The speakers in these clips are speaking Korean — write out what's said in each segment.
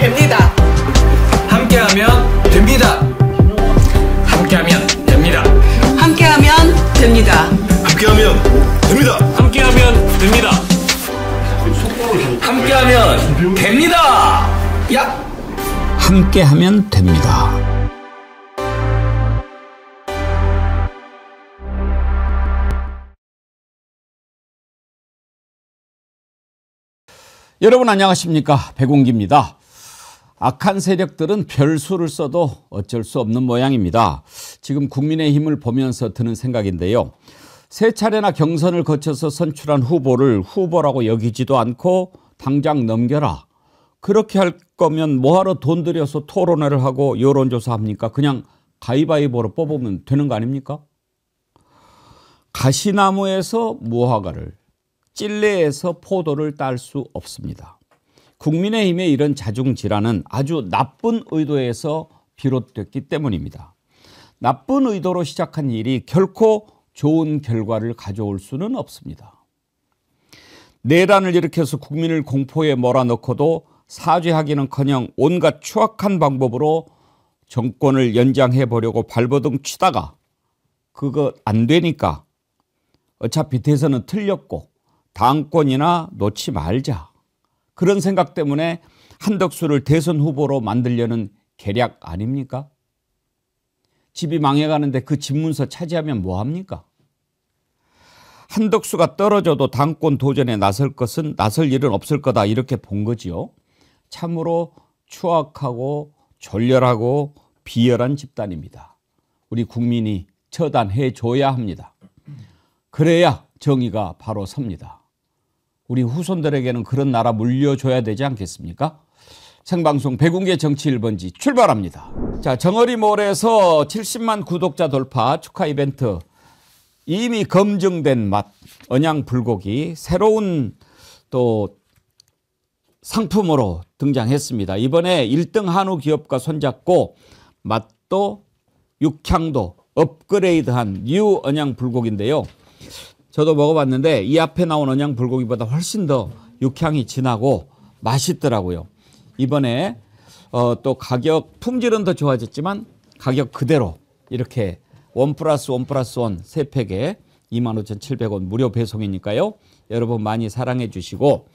됩니다. 함께하면 됩니다. 함께하면 됩니다. 함께하면 됩니다. 함께하면 됩니다. 함께하면 됩니다. 함께하면 됩니다. 야! 함께하면 됩니다. 여러분 안녕하십니까? 백운기입니다. 악한 세력들은 별수를 써도 어쩔 수 없는 모양입니다. 지금 국민의힘을 보면서 드는 생각인데요. 세 차례나 경선을 거쳐서 선출한 후보를 후보라고 여기지도 않고 당장 넘겨라. 그렇게 할 거면 뭐하러 돈 들여서 토론회를 하고 여론조사합니까? 그냥 가위바위보로 뽑으면 되는 거 아닙니까? 가시나무에서 무화과를, 찔레에서 포도를 딸 수 없습니다. 국민의힘의 이런 자중질환은 아주 나쁜 의도에서 비롯됐기 때문입니다. 나쁜 의도로 시작한 일이 결코 좋은 결과를 가져올 수는 없습니다. 내란을 일으켜서 국민을 공포에 몰아넣고도 사죄하기는커녕 온갖 추악한 방법으로 정권을 연장해 보려고 발버둥 치다가 그거 안 되니까 어차피 대선은 틀렸고 당권이나 놓지 말자. 그런 생각 때문에 한덕수를 대선 후보로 만들려는 계략 아닙니까? 집이 망해가는데 그 집문서 차지하면 뭐합니까? 한덕수가 떨어져도 당권 도전에 나설 일은 없을 거다 이렇게 본 거지요. 참으로 추악하고 졸렬하고 비열한 집단입니다. 우리 국민이 처단해 줘야 합니다. 그래야 정의가 바로 섭니다. 우리 후손들에게는 그런 나라 물려줘야 되지 않겠습니까? 생방송 백운계 정치 1번지 출발합니다. 자, 정어리몰에서 70만 구독자 돌파 축하 이벤트. 이미 검증된 맛 언양불고기 새로운 또 상품으로 등장했습니다. 이번에 1등 한우 기업과 손잡고 맛도 육향도 업그레이드한 뉴 언양불고기인데요. 저도 먹어봤는데 이 앞에 나온 언양불고기보다 훨씬 더 육향이 진하고 맛있더라고요. 이번에 또 가격 품질은 더 좋아졌지만 가격 그대로 이렇게 1+1+1 3팩에 25,700원 무료 배송이니까요. 여러분 많이 사랑해 주시고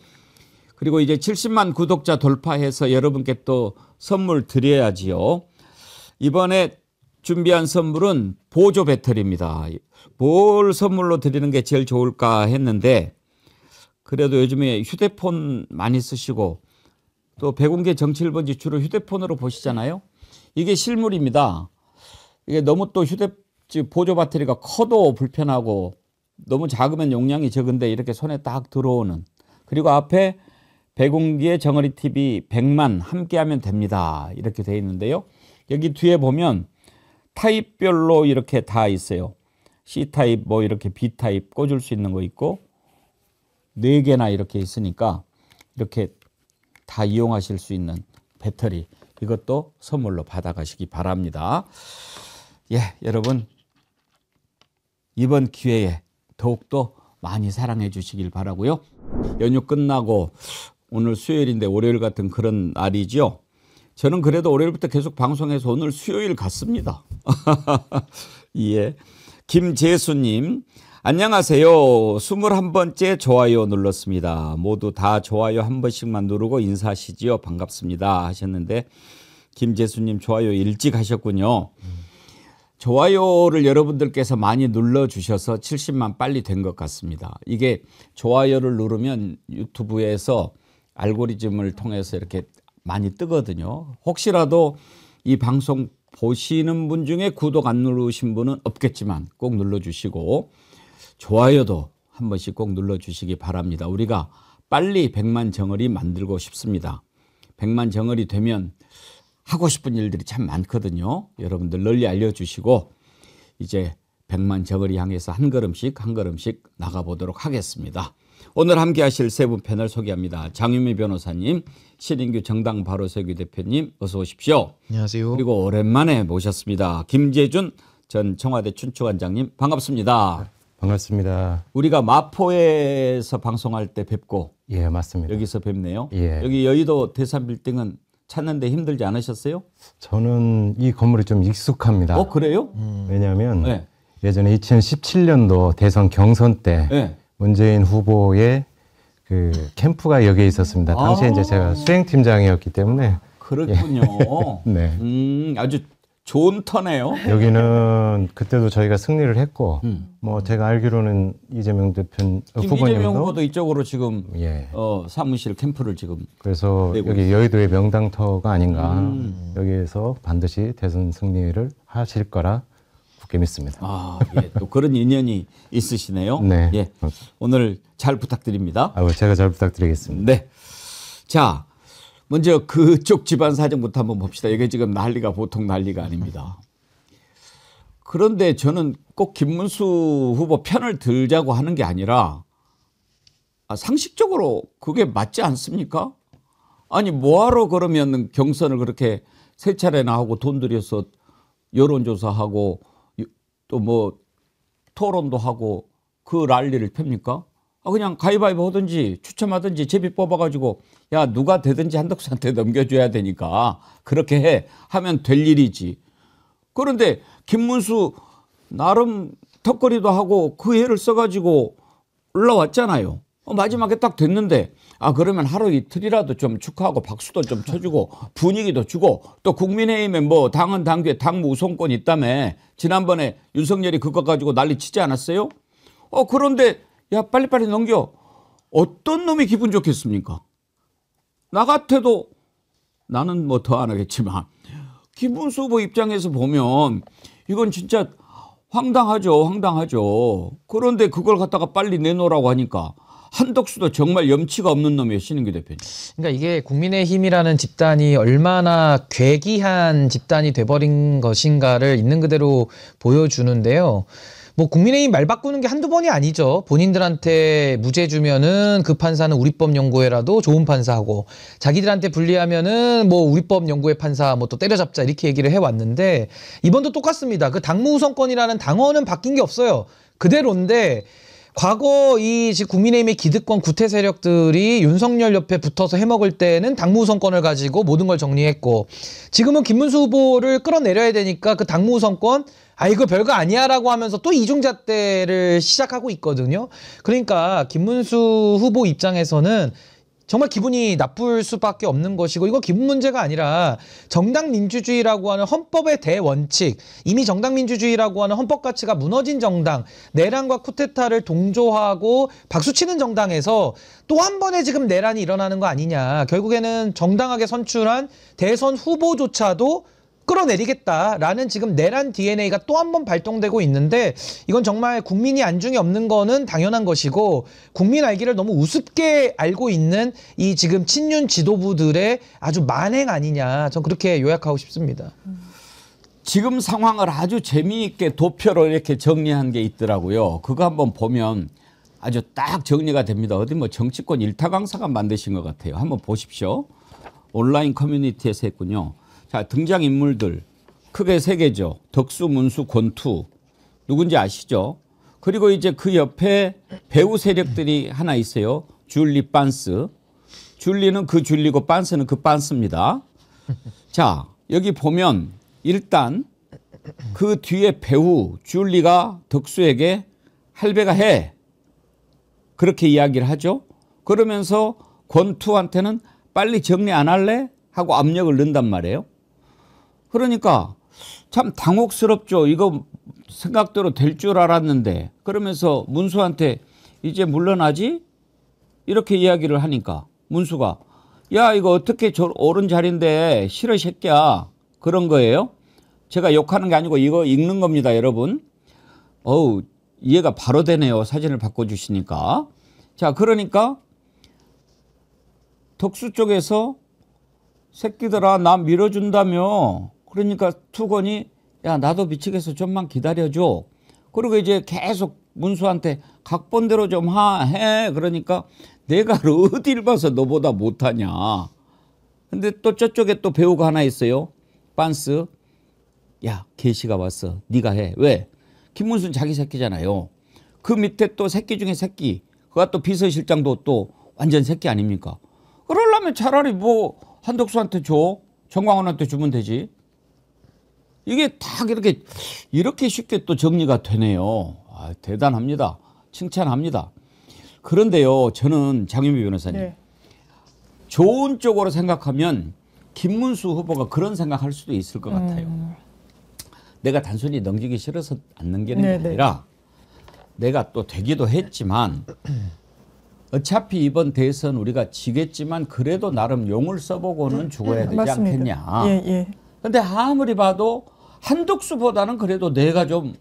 그리고 이제 70만 구독자 돌파해서 여러분께 또 선물 드려야지요. 이번에 준비한 선물은 보조 배터리입니다. 뭘 선물로 드리는 게 제일 좋을까 했는데 그래도 요즘에 휴대폰 많이 쓰시고 또 백운계 정치 1번지 주로 휴대폰으로 보시잖아요. 이게 실물입니다. 이게 너무 또 보조 배터리가 커도 불편하고 너무 작으면 용량이 적은데 이렇게 손에 딱 들어오는 그리고 앞에 백운기의 정어리TV 100만 함께하면 됩니다. 이렇게 되어 있는데요. 여기 뒤에 보면 타입별로 이렇게 다 있어요. C타입 뭐 이렇게 B타입 꽂을 수 있는 거 있고 4개나 이렇게 있으니까 이렇게 다 이용하실 수 있는 배터리 이것도 선물로 받아가시기 바랍니다. 예, 여러분 이번 기회에 더욱더 많이 사랑해 주시길 바라고요. 연휴 끝나고 오늘 수요일인데 월요일 같은 그런 날이죠. 저는 그래도 월요일부터 계속 방송해서 오늘 수요일 같습니다. 예. 김재수님 안녕하세요. 21번째 좋아요 눌렀습니다. 모두 다 좋아요 한 번씩만 누르고 인사하시지요. 반갑습니다 하셨는데 김재수님 좋아요 일찍 하셨군요. 좋아요를 여러분들께서 많이 눌러주셔서 70만 빨리 된 것 같습니다. 이게 좋아요를 누르면 유튜브에서 알고리즘을 통해서 이렇게 많이 뜨거든요. 혹시라도 이 방송 보시는 분 중에 구독 안 누르신 분은 없겠지만 꼭 눌러주시고 좋아요도 한 번씩 꼭 눌러주시기 바랍니다. 우리가 빨리 100만 정어리 만들고 싶습니다. 100만 정어리 되면 하고 싶은 일들이 참 많거든요. 여러분들 널리 알려주시고 이제 100만 정어리 향해서 한 걸음씩 한 걸음씩 나가보도록 하겠습니다. 오늘 함께 하실 세 분 패널 소개합니다. 장유미 변호사님, 신인규 정당 바로세기 대표님 어서 오십시오. 안녕하세요. 그리고 오랜만에 모셨습니다. 김재준 전 청와대 춘추관장님 반갑습니다. 반갑습니다. 우리가 마포에서 방송할 때 뵙고 예, 맞습니다. 여기서 뵙네요. 예. 여기 여의도 대산빌딩은 찾는데 힘들지 않으셨어요? 저는 이 건물이 좀 익숙합니다. 그래요? 왜냐하면 네. 예전에 2017년도 대선 경선 때 네. 문재인 후보의 그 캠프가 여기에 있었습니다. 당시에 이제 제가 수행팀장이었기 때문에 그렇군요. 네. 아주 좋은 터네요. 여기는 그때도 저희가 승리를 했고 뭐 제가 알기로는 이재명 대표 지금 이재명 후보님도 후보도 이쪽으로 지금 예. 사무실 캠프를 지금 그래서 내고 여기 여의도의 명당터가 아닌가 여기에서 반드시 대선 승리를 하실 거라 굳게 믿습니다. 예, 또 그런 인연이 있으시네요. 네. 예, 오늘 잘 부탁드립니다. 제가 잘 부탁드리겠습니다. 네. 자, 먼저 그쪽 집안 사정부터 한번 봅시다. 이게 지금 난리가 보통 난리가 아닙니다. 그런데 저는 꼭 김문수 후보 편을 들자고 하는 게 아니라 상식적으로 그게 맞지 않습니까? 아니 뭐하러 그러면 경선을 그렇게 세 차례나 하고 돈 들여서 여론조사하고 또 뭐 토론도 하고 그 난리를 펴니까 그냥 가위바위보 하든지 추첨하든지 제비 뽑아가지고 야 누가 되든지 한덕수한테 넘겨줘야 되니까 그렇게 해 하면 될 일이지. 그런데 김문수 나름 턱걸이도 하고 그 애를 써가지고 올라왔잖아요. 마지막에 딱 됐는데 그러면 하루 이틀이라도 좀 축하하고 박수도 좀 쳐주고 분위기도 주고 또 국민의힘에 뭐 당헌 당규에 당무 우선권이 있다며 지난번에 윤석열이 그거 가지고 난리 치지 않았어요? 그런데 야 빨리빨리 넘겨. 어떤 놈이 기분 좋겠습니까? 나 같아도 나는 뭐 더 안 하겠지만 김문수 후보 입장에서 보면 이건 진짜 황당하죠. 그런데 그걸 갖다가 빨리 내놓으라고 하니까 한덕수도 정말 염치가 없는 놈이에요. 신인규 대표님. 그러니까 이게 국민의힘이라는 집단이 얼마나 괴기한 집단이 돼버린 것인가를 있는 그대로 보여주는데요. 뭐 국민의힘 말 바꾸는 게 한두 번이 아니죠. 본인들한테 무죄 주면은 그 판사는 우리법연구회라도 좋은 판사하고 자기들한테 불리하면은 뭐 우리법연구회 판사 뭐 또 때려잡자 이렇게 얘기를 해왔는데 이번도 똑같습니다. 그 당무우선권이라는 당원은 바뀐 게 없어요. 그대로인데 과거 이 지금 국민의힘의 기득권 구태 세력들이 윤석열 옆에 붙어서 해먹을 때는 당무우선권을 가지고 모든 걸 정리했고 지금은 김문수 후보를 끌어내려야 되니까 그 당무우선권 이거 별거 아니야 라고 하면서 또 이중잣대를 시작하고 있거든요. 그러니까 김문수 후보 입장에서는 정말 기분이 나쁠 수밖에 없는 것이고 이거 기분 문제가 아니라 정당민주주의라고 하는 헌법의 대원칙, 이미 정당민주주의라고 하는 헌법 가치가 무너진 정당, 내란과 쿠데타를 동조하고 박수치는 정당에서 또 한 번의 지금 내란이 일어나는 거 아니냐. 결국에는 정당하게 선출한 대선 후보조차도 끌어내리겠다라는 지금 내란 DNA가 또 한 번 발동되고 있는데 이건 정말 국민이 안중에 없는 거는 당연한 것이고 국민 알기를 너무 우습게 알고 있는 이 지금 친윤 지도부들의 아주 만행 아니냐. 전 그렇게 요약하고 싶습니다. 지금 상황을 아주 재미있게 도표로 이렇게 정리한 게 있더라고요. 그거 한번 보면 아주 딱 정리가 됩니다. 어디 뭐 정치권 일타 강사가 만드신 것 같아요. 한번 보십시오. 온라인 커뮤니티에서 했군요. 자, 등장인물들 크게 세 개죠. 덕수, 문수, 권투. 누군지 아시죠? 그리고 이제 그 옆에 배우 세력들이 하나 있어요. 줄리 빤스. 줄리는 그 줄리고 빤스는 그 빤스입니다. 자, 여기 보면 일단 그 뒤에 배우 줄리가 덕수에게 할배가 해. 그렇게 이야기를 하죠. 그러면서 권투한테는 빨리 정리 안 할래? 하고 압력을 넣는단 말이에요. 그러니까 참 당혹스럽죠. 이거 생각대로 될 줄 알았는데 그러면서 문수한테 이제 물러나지? 이렇게 이야기를 하니까 문수가 야 이거 어떻게 저 옳은 자리인데 싫어 새끼야. 그런 거예요. 제가 욕하는 게 아니고 이거 읽는 겁니다. 여러분. 이해가 바로 되네요. 사진을 바꿔주시니까. 자 그러니까 덕수 쪽에서 새끼들아 나 밀어준다며. 그러니까 투건이 야 나도 미치겠어 좀만 기다려줘. 그리고 이제 계속 문수한테 각본대로 좀 해. 그러니까 내가 어딜 봐서 너보다 못하냐. 근데 또 저쪽에 또 배우가 하나 있어요. 빤스. 야 계시가 왔어. 네가 해. 왜? 김문수는 자기 새끼잖아요. 그 밑에 또 새끼 중에 새끼. 그가 또 비서실장도 또 완전 새끼 아닙니까? 그러려면 차라리 뭐 한덕수한테 줘. 정광훈한테 주면 되지. 이게 딱 이렇게 쉽게 또 정리가 되네요. 아, 대단합니다. 칭찬합니다. 그런데요, 저는 장윤비 변호사님, 네. 좋은 쪽으로 생각하면 김문수 후보가 그런 생각할 수도 있을 것 같아요. 내가 단순히 넘기기 싫어서 안 넘기는 게 네네. 아니라 내가 또 되기도 했지만 어차피 이번 대선 우리가 지겠지만 그래도 나름 용을 써보고는 죽어야 되지 맞습니다. 않겠냐. 예, 예. 근데 아무리 봐도 한덕수보다는 그래도 내가 좀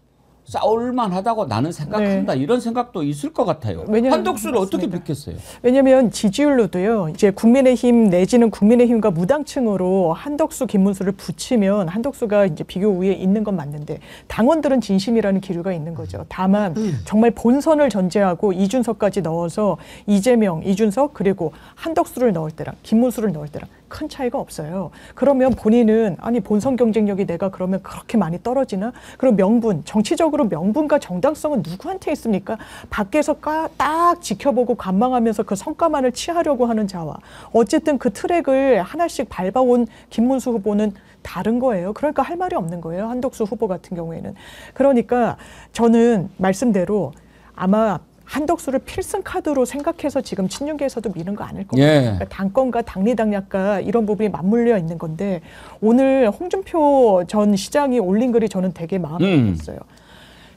싸울만하다고 나는 생각한다. 네. 이런 생각도 있을 것 같아요. 왜냐하면 한덕수를 어떻게 맞습니다. 뵙겠어요? 왜냐하면 지지율로도요. 이제 국민의힘 내지는 국민의힘과 무당층으로 한덕수, 김문수를 붙이면 한덕수가 이제 비교 우위에 있는 건 맞는데 당원들은 진심이라는 기류가 있는 거죠. 다만 정말 본선을 전제하고 이준석까지 넣어서 이재명, 이준석 그리고 한덕수를 넣을 때랑 김문수를 넣을 때랑 큰 차이가 없어요. 그러면 본인은 아니 본선 경쟁력이 내가 그러면 그렇게 많이 떨어지나? 그리고 명분, 정치적으로 명분과 정당성은 누구한테 있습니까? 밖에서 딱 지켜보고 관망하면서 그 성과만을 취하려고 하는 자와 어쨌든 그 트랙을 하나씩 밟아온 김문수 후보는 다른 거예요. 그러니까 할 말이 없는 거예요. 한덕수 후보 같은 경우에는. 그러니까 저는 말씀대로 아마 한덕수를 필승 카드로 생각해서 지금 친윤계에서도 미는 거 아닐 겁니다. 예. 그러니까 당권과 당리당략과 이런 부분이 맞물려 있는 건데 오늘 홍준표 전 시장이 올린 글이 저는 되게 마음에 들었어요.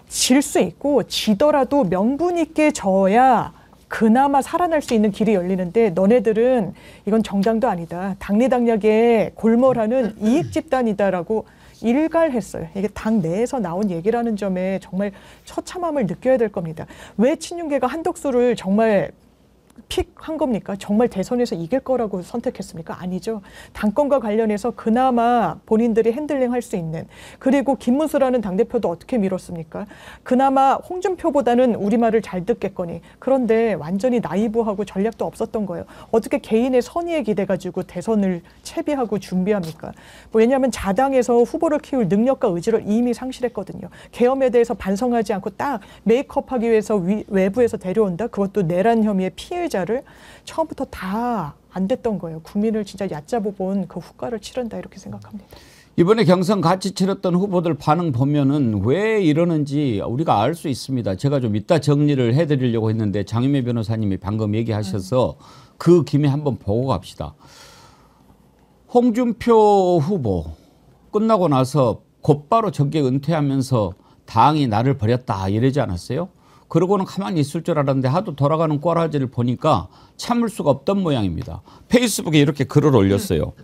질 수 있고 지더라도 명분 있게 져야 그나마 살아날 수 있는 길이 열리는데 너네들은 이건 정당도 아니다. 당리당략에 골몰하는 이익 집단이다라고 일갈했어요. 이게 당 내에서 나온 얘기라는 점에 정말 처참함을 느껴야 될 겁니다. 왜 친윤계가 한덕수를 정말 픽한 겁니까? 정말 대선에서 이길 거라고 선택했습니까? 아니죠. 당권과 관련해서 그나마 본인들이 핸들링할 수 있는 그리고 김문수라는 당대표도 어떻게 밀었습니까? 그나마 홍준표보다는 우리말을 잘 듣겠거니 그런데 완전히 나이브하고 전략도 없었던 거예요. 어떻게 개인의 선의에 기대가지고 대선을 채비하고 준비합니까? 왜냐하면 자당에서 후보를 키울 능력과 의지를 이미 상실했거든요. 계엄에 대해서 반성하지 않고 딱 메이크업하기 위해서 외부에서 데려온다? 그것도 내란 혐의의 피해자를 처음부터 다 안 됐던 거예요. 국민을 진짜 얕잡아본 그 후과를 치른다 이렇게 생각합니다. 이번에 경선 같이 치렀던 후보들 반응 보면은 왜 이러는지 우리가 알 수 있습니다. 제가 좀 이따 정리를 해드리려고 했는데 장윤미 변호사님이 방금 얘기하셔서 그 김에 한번 보고 갑시다. 홍준표 후보 끝나고 나서 곧바로 정계 은퇴하면서 당이 나를 버렸다 이러지 않았어요? 그러고는 가만히 있을 줄 알았는데 하도 돌아가는 꼬라지를 보니까 참을 수가 없던 모양입니다. 페이스북에 이렇게 글을 올렸어요.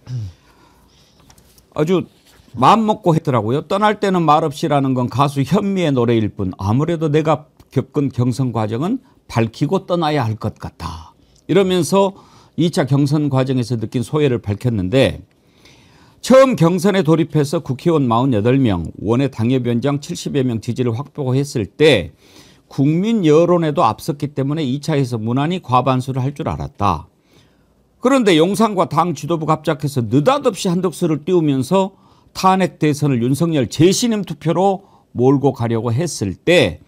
아주 마음 먹고 했더라고요. 떠날 때는 말없이라는 건 가수 현미의 노래일 뿐 아무래도 내가 겪은 경선 과정은 밝히고 떠나야 할 것 같다. 이러면서 2차 경선 과정에서 느낀 소외를 밝혔는데 처음 경선에 돌입해서 국회의원 48명, 원외 당협위원장 70여 명 지지를 확보했을 때 국민 여론에도 앞섰기 때문에 2차에서 무난히 과반수를 할 줄 알았다. 그런데 용산과 당 지도부가 합작해서 느닷없이 한덕수를 띄우면서 탄핵 대선을 윤석열 재신임 투표로 몰고 가려고 했을 때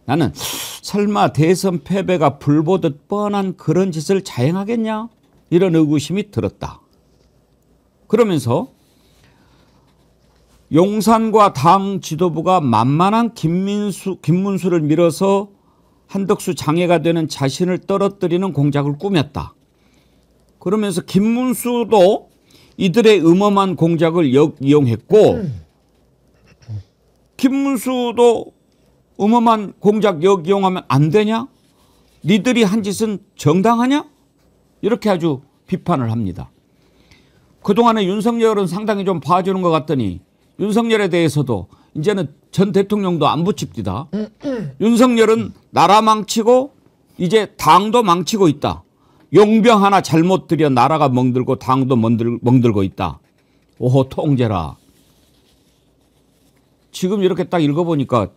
나는 설마 대선 패배가 불보듯 뻔한 그런 짓을 자행하겠냐? 이런 의구심이 들었다. 그러면서 용산과 당 지도부가 만만한 김문수를 밀어서 한덕수 장애가 되는 자신을 떨어뜨리는 공작을 꾸몄다. 그러면서 김문수도 이들의 음험한 공작을 역이용했고 김문수도 음험한 공작 역이용하면 안 되냐? 니들이 한 짓은 정당하냐? 이렇게 아주 비판을 합니다. 그동안에 윤석열은 상당히 좀 봐주는 것 같더니 윤석열에 대해서도 이제는 전 대통령도 안 붙입니다. 윤석열은 나라 망치고 이제 당도 망치고 있다. 용병 하나 잘못 들여 나라가 멍들고 당도 멍들고 있다. 오호 통제라. 지금 이렇게 딱 읽어보니까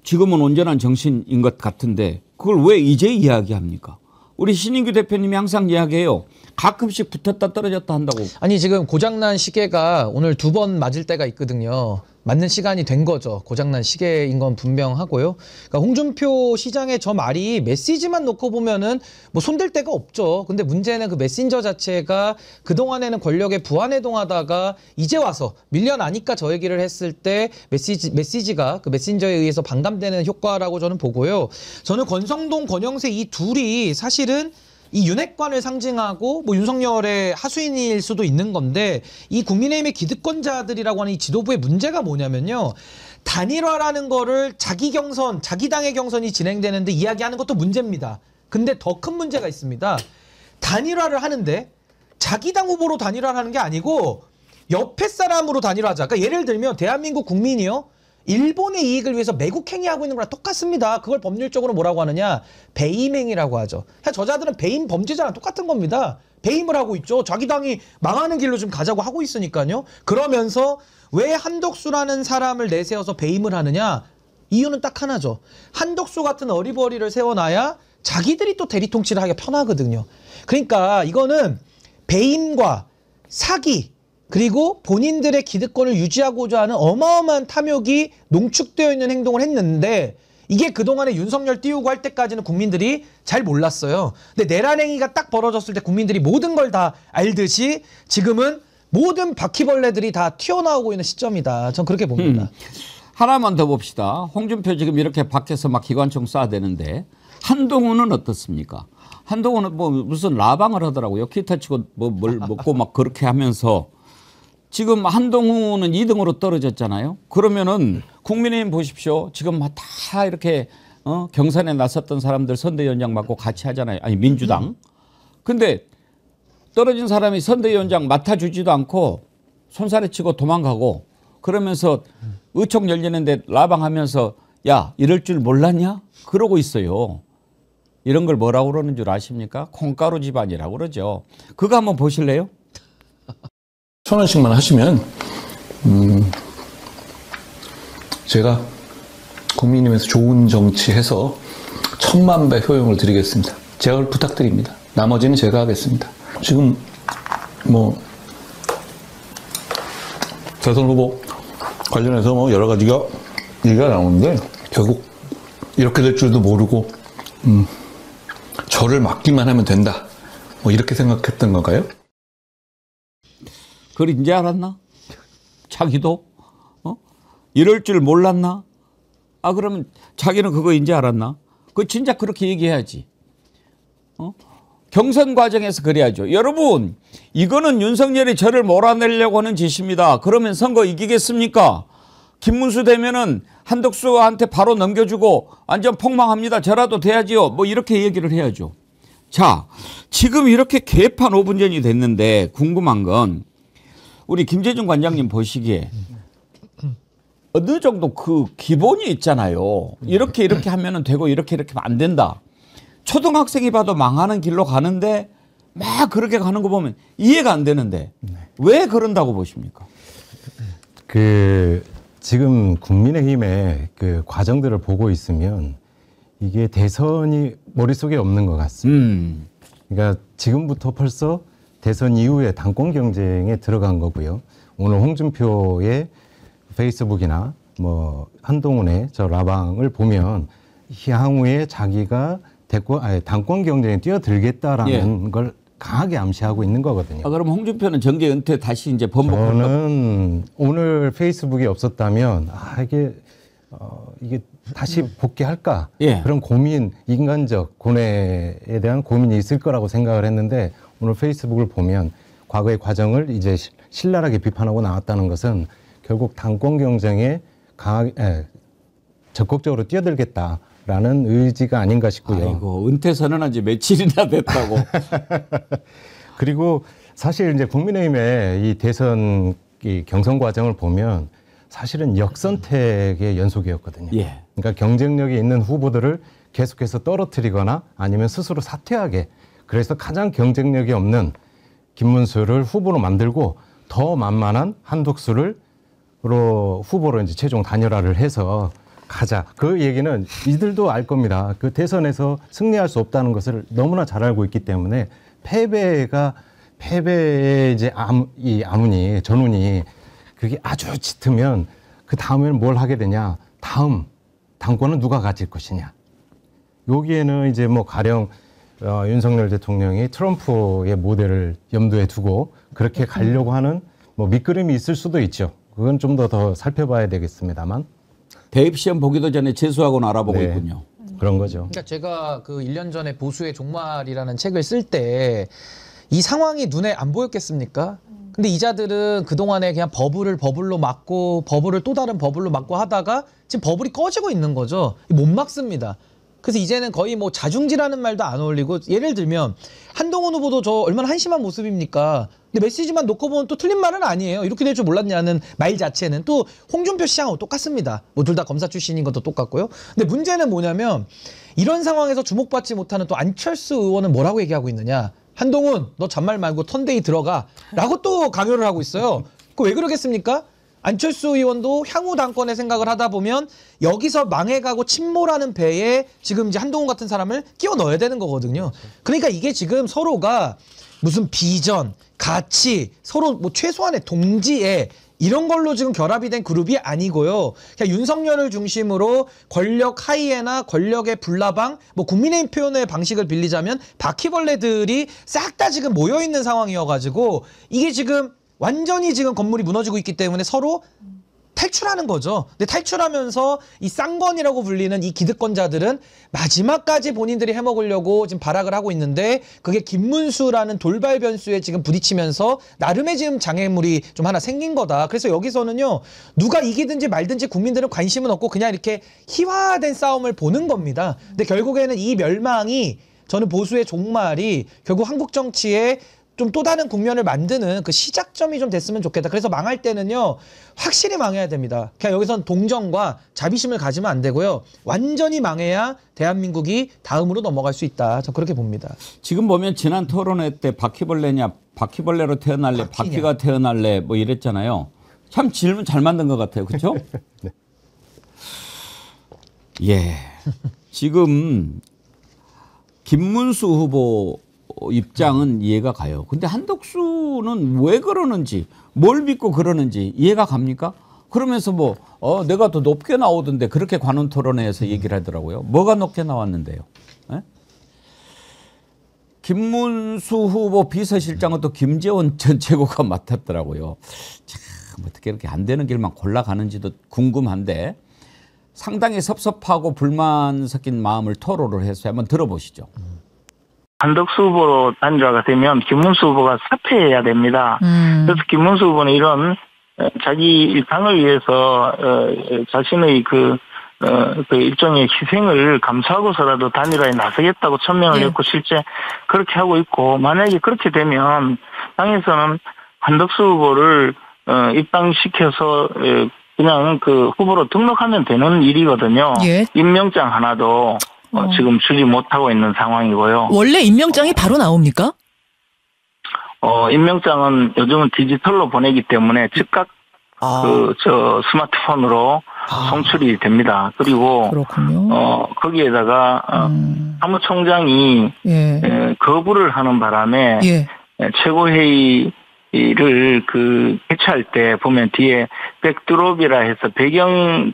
지금은 온전한 정신인 것 같은데 그걸 왜 이제 이야기합니까? 우리 신인규 대표님이 항상 이야기해요. 가끔씩 붙었다 떨어졌다 한다고. 아니 지금 고장난 시계가 오늘 2번 맞을 때가 있거든요. 맞는 시간이 된 거죠. 고장난 시계인 건 분명하고요. 그러니까 홍준표 시장의 저 말이 메시지만 놓고 보면은 뭐 손댈 데가 없죠. 근데 문제는 그 메신저 자체가 그동안에는 권력에 부안해동하다가 이제 와서 밀려나니까 저 얘기를 했을 때 메시지가 그 메신저에 의해서 반감되는 효과라고 저는 보고요. 저는 권성동, 권영세 이 둘이 사실은 이 윤핵관을 상징하고 뭐 윤석열의 하수인일 수도 있는 건데 이 국민의힘의 기득권자들이라고 하는 이 지도부의 문제가 뭐냐면요. 단일화라는 거를 자기 경선, 자기 당의 경선이 진행되는데 이야기하는 것도 문제입니다. 근데 더 큰 문제가 있습니다. 단일화를 하는데 자기 당 후보로 단일화를 하는 게 아니고 옆에 사람으로 단일화하자. 그러니까 예를 들면 대한민국 국민이요. 일본의 이익을 위해서 매국행위하고 있는 거랑 똑같습니다. 그걸 법률적으로 뭐라고 하느냐? 배임행위라고 하죠. 저자들은 배임 범죄자랑 똑같은 겁니다. 배임을 하고 있죠. 자기 당이 망하는 길로 좀 가자고 하고 있으니까요. 그러면서 왜 한덕수라는 사람을 내세워서 배임을 하느냐? 이유는 딱 하나죠. 한덕수 같은 어리버리를 세워놔야 자기들이 또 대리 통치를 하기가 편하거든요. 그러니까 이거는 배임과 사기 그리고 본인들의 기득권을 유지하고자 하는 어마어마한 탐욕이 농축되어 있는 행동을 했는데 이게 그동안에 윤석열 띄우고 할 때까지는 국민들이 잘 몰랐어요. 근데 내란행위가 딱 벌어졌을 때 국민들이 모든 걸 다 알듯이 지금은 모든 바퀴벌레들이 다 튀어나오고 있는 시점이다. 전 그렇게 봅니다. 하나만 더 봅시다. 홍준표 지금 이렇게 밖에서 막 기관총 쏴대는데 한동훈은 어떻습니까? 한동훈은 뭐 무슨 라방을 하더라고요. 기타 치고 뭘 먹고 막 그렇게 하면서 지금 한동훈은 2등으로 떨어졌잖아요. 그러면은 국민의힘 보십시오. 지금 다 이렇게 경선에 나섰던 사람들 선대위원장 맡고 같이 하잖아요. 아니 민주당. 근데 떨어진 사람이 선대위원장 맡아주지도 않고 손살에 치고 도망가고 그러면서 의총 열리는데 라방하면서 야 이럴 줄 몰랐냐? 그러고 있어요. 이런 걸 뭐라고 그러는 줄 아십니까? 콩가루 집안이라고 그러죠. 그거 한번 보실래요? 1,000원씩만 하시면 제가 국민의힘에서 좋은 정치해서 1000만 배 효용을 드리겠습니다. 제가 부탁드립니다. 나머지는 제가 하겠습니다. 지금 뭐 대선 후보 관련해서 뭐 여러 가지가 얘기가 나오는데 결국 이렇게 될 줄도 모르고 저를 맡기만 하면 된다. 뭐 이렇게 생각했던 건가요? 그걸 이제 알았나? 자기도? 이럴 줄 몰랐나? 아, 그러면 자기는 그거 이제 알았나? 그 진짜 그렇게 얘기해야지. 경선 과정에서 그래야죠. 여러분, 이거는 윤석열이 저를 몰아내려고 하는 짓입니다. 그러면 선거 이기겠습니까? 김문수 되면은 한덕수한테 바로 넘겨주고 완전 폭망합니다. 저라도 돼야지요. 뭐 이렇게 얘기를 해야죠. 자, 지금 이렇게 개판 5분 전이 됐는데 궁금한 건 우리 김재준 관장님 보시기에 어느 정도 그 기본이 있잖아요. 이렇게 하면은 되고 이렇게 하면 안 된다. 초등학생이 봐도 망하는 길로 가는데 막 그렇게 가는 거 보면 이해가 안 되는데 왜 그런다고 보십니까? 지금 국민의힘의 그 과정들을 보고 있으면 이게 대선이 머릿속에 없는 것 같습니다. 그러니까 지금부터 벌써 대선 이후에 당권 경쟁에 들어간 거고요. 오늘 홍준표의 페이스북이나 뭐 한동훈의 저 라방을 보면 향후에 자기가 당권 경쟁에 뛰어들겠다라는 걸 강하게 암시하고 있는 거거든요. 아, 그럼 홍준표는 정계 은퇴 다시 이제 번복할까? 저는 오늘 페이스북이 없었다면 이게 다시 복귀할까? 그런 고민, 인간적 고뇌에 대한 고민이 있을 거라고 생각을 했는데 오늘 페이스북을 보면 과거의 과정을 이제 신랄하게 비판하고 나왔다는 것은 결국 당권 경쟁에 적극적으로 뛰어들겠다라는 의지가 아닌가 싶고요. 아이고, 은퇴 선언한 지 며칠이나 됐다고. 그리고 사실 이제 국민의힘의 이 대선 경선 과정을 보면 사실은 역선택의 연속이었거든요. 그러니까 경쟁력이 있는 후보들을 계속해서 떨어뜨리거나 아니면 스스로 사퇴하게, 그래서 가장 경쟁력이 없는 김문수를 후보로 만들고 더 만만한 한덕수를 후보로 이제 최종 단일화를 해서 가자. 그 얘기는 이들도 알 겁니다. 그 대선에서 승리할 수 없다는 것을 너무나 잘 알고 있기 때문에 패배의 이제 전운이 그게 아주 짙으면 그 다음에는 뭘 하게 되냐? 다음 당권은 누가 가질 것이냐? 여기에는 이제 뭐 가령 윤석열 대통령이 트럼프의 모델을 염두에 두고 그렇게 가려고 하는 뭐 밑그림이 있을 수도 있죠. 그건 좀 더 살펴봐야 되겠습니다만. 대입 시험 보기도 전에 재수학원 알아보고 네. 있군요. 그런 거죠. 그러니까 제가 그 1년 전에 보수의 종말이라는 책을 쓸 때 이 상황이 눈에 안 보였겠습니까? 근데 이자들은 그동안에 그냥 버블을 버블로 막고 버블을 또 다른 버블로 막고 하다가 지금 버블이 꺼지고 있는 거죠. 못 막습니다. 그래서 이제는 거의 뭐 자중지라는 말도 안 어울리고 예를 들면 한동훈 후보도 저 얼마나 한심한 모습입니까? 근데 메시지만 놓고 보면 또 틀린 말은 아니에요. 이렇게 될 줄 몰랐냐는 말 자체는 또 홍준표 시장하고 똑같습니다. 뭐 둘 다 검사 출신인 것도 똑같고요. 근데 문제는 뭐냐면 이런 상황에서 주목받지 못하는 또 안철수 의원은 뭐라고 얘기하고 있느냐? 한동훈 너 잔말 말고 턴데이 들어가 라고 또 강요를 하고 있어요. 그 왜 그러겠습니까? 안철수 의원도 향후 당권의 생각을 하다 보면 여기서 망해가고 침몰하는 배에 지금 이제 한동훈 같은 사람을 끼워 넣어야 되는 거거든요. 그러니까 이게 지금 서로가 무슨 비전, 가치, 서로 뭐 최소한의 동지애 이런 걸로 지금 결합이 된 그룹이 아니고요. 그냥 윤석열을 중심으로 권력 하이에나 권력의 불나방, 뭐 국민의힘 표현의 방식을 빌리자면 바퀴벌레들이 싹 다 지금 모여 있는 상황이어가지고 이게 지금 완전히 지금 건물이 무너지고 있기 때문에 서로 탈출하는 거죠. 근데 탈출하면서 이 쌍권이라고 불리는 이 기득권자들은 마지막까지 본인들이 해먹으려고 지금 발악을 하고 있는데 그게 김문수라는 돌발 변수에 지금 부딪히면서 나름의 지금 장애물이 좀 하나 생긴 거다. 그래서 여기서는요. 누가 이기든지 말든지 국민들은 관심은 없고 그냥 이렇게 희화화된 싸움을 보는 겁니다. 근데 결국에는 이 멸망이 저는 보수의 종말이 결국 한국 정치에 좀 또 다른 국면을 만드는 그 시작점이 좀 됐으면 좋겠다. 그래서 망할 때는요. 확실히 망해야 됩니다. 그냥 여기선 동정과 자비심을 가지면 안 되고요. 완전히 망해야 대한민국이 다음으로 넘어갈 수 있다. 저 그렇게 봅니다. 지금 보면 지난 토론회 때 바퀴벌레냐 바퀴벌레로 태어날래 바퀴가 태어날래 뭐 이랬잖아요. 참 질문 잘 만든 것 같아요. 그렇죠? 네. 예. 지금 김문수 후보 입장은 이해가 가요. 근데 한덕수는 왜 그러는지 뭘 믿고 그러는지 이해가 갑니까? 그러면서 뭐 내가 더 높게 나오던데 그렇게 관훈 토론회에서 얘기를 하더라고요. 뭐가 높게 나왔는데요? 에? 김문수 후보 비서실장은 또 김재원 전 최고가 맡았더라고요. 참 어떻게 이렇게 안 되는 길만 골라가는지도 궁금한데 상당히 섭섭하고 불만 섞인 마음을 토로를 해서 한번 들어보시죠. 한덕수 후보 단일화가 되면 김문수 후보가 사퇴해야 됩니다. 그래서 김문수 후보는 이런 자기 당을 위해서 자신의 그 일종의 희생을 감수하고서라도 단일화에 나서겠다고 천명을 했고 실제 그렇게 하고 있고 만약에 그렇게 되면 당에서는 한덕수 후보를 입당시켜서 그냥 그 후보로 등록하면 되는 일이거든요. 예. 임명장 하나도 지금 주지 못하고 있는 상황이고요. 원래 임명장이 바로 나옵니까? 임명장은 요즘은 디지털로 보내기 때문에 즉각 스마트폰으로 송출이 됩니다. 그리고 그렇군요. 거기에다가 사무총장이 거부를 하는 바람에 최고회의를 개최할 때 보면 뒤에 백드롭이라 해서 배경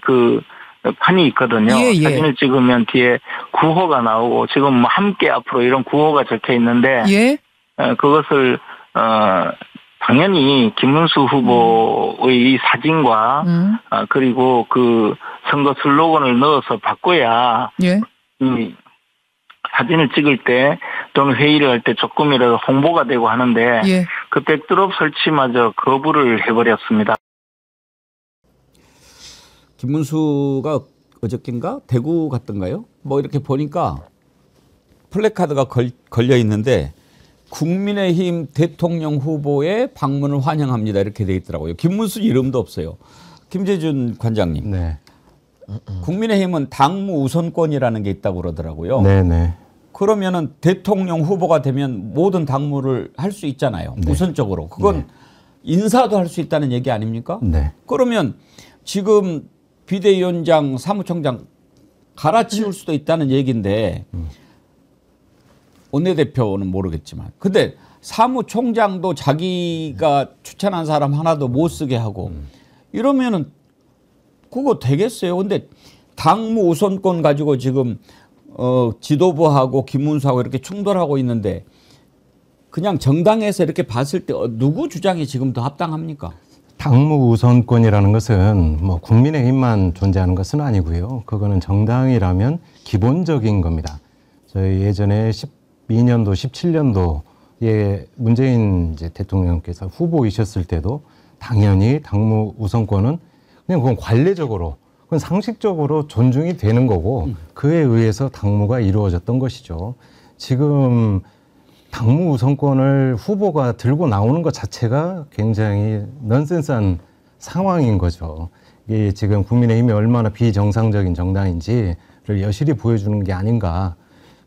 판이 있거든요. 사진을 찍으면 뒤에 구호가 나오고 지금 뭐 함께 앞으로 이런 구호가 적혀 있는데 그것을 당연히 김문수 후보의 사진과 그리고 그 선거 슬로건을 넣어서 바꿔야 이 사진을 찍을 때 또는 회의를 할 때 조금이라도 홍보가 되고 하는데 그 백드롭 설치마저 거부를 해버렸습니다. 김문수가 어저께인가 대구 갔던가요? 뭐 이렇게 보니까 플래카드가 걸려 있는데 국민의힘 대통령 후보의 방문을 환영합니다 이렇게 돼 있더라고요. 김문수 이름도 없어요. 김재준 관장님. 네. 국민의힘은 당무 우선권이라는 게 있다고 그러더라고요. 네네. 그러면은 대통령 후보가 되면 모든 당무를 할 수 있잖아요. 우선적으로. 그건 인사도 할 수 있다는 얘기 아닙니까? 네. 그러면 지금 비대위원장, 사무총장 갈아치울 수도 있다는 얘기인데 원내대표는 모르겠지만 근데 사무총장도 자기가 추천한 사람 하나도 못 쓰게 하고 이러면은 그거 되겠어요. 근데 당무 우선권 가지고 지금 지도부하고 김문수하고 이렇게 충돌하고 있는데 그냥 정당에서 이렇게 봤을 때 누구 주장이 지금 더 합당합니까? 당무 우선권이라는 것은 뭐 국민의힘만 존재하는 것은 아니고요. 그거는 정당이라면 기본적인 겁니다. 저희 예전에 12년도, 17년도에 문재인 이제 대통령께서 후보이셨을 때도 당연히 당무 우선권은 그냥 그건 관례적으로, 그건 상식적으로 존중이 되는 거고 그에 의해서 당무가 이루어졌던 것이죠. 지금 당무 우선권을 후보가 들고 나오는 것 자체가 굉장히 넌센스한 상황인 거죠. 이게 지금 국민의힘이 얼마나 비정상적인 정당인지를 여실히 보여주는 게 아닌가.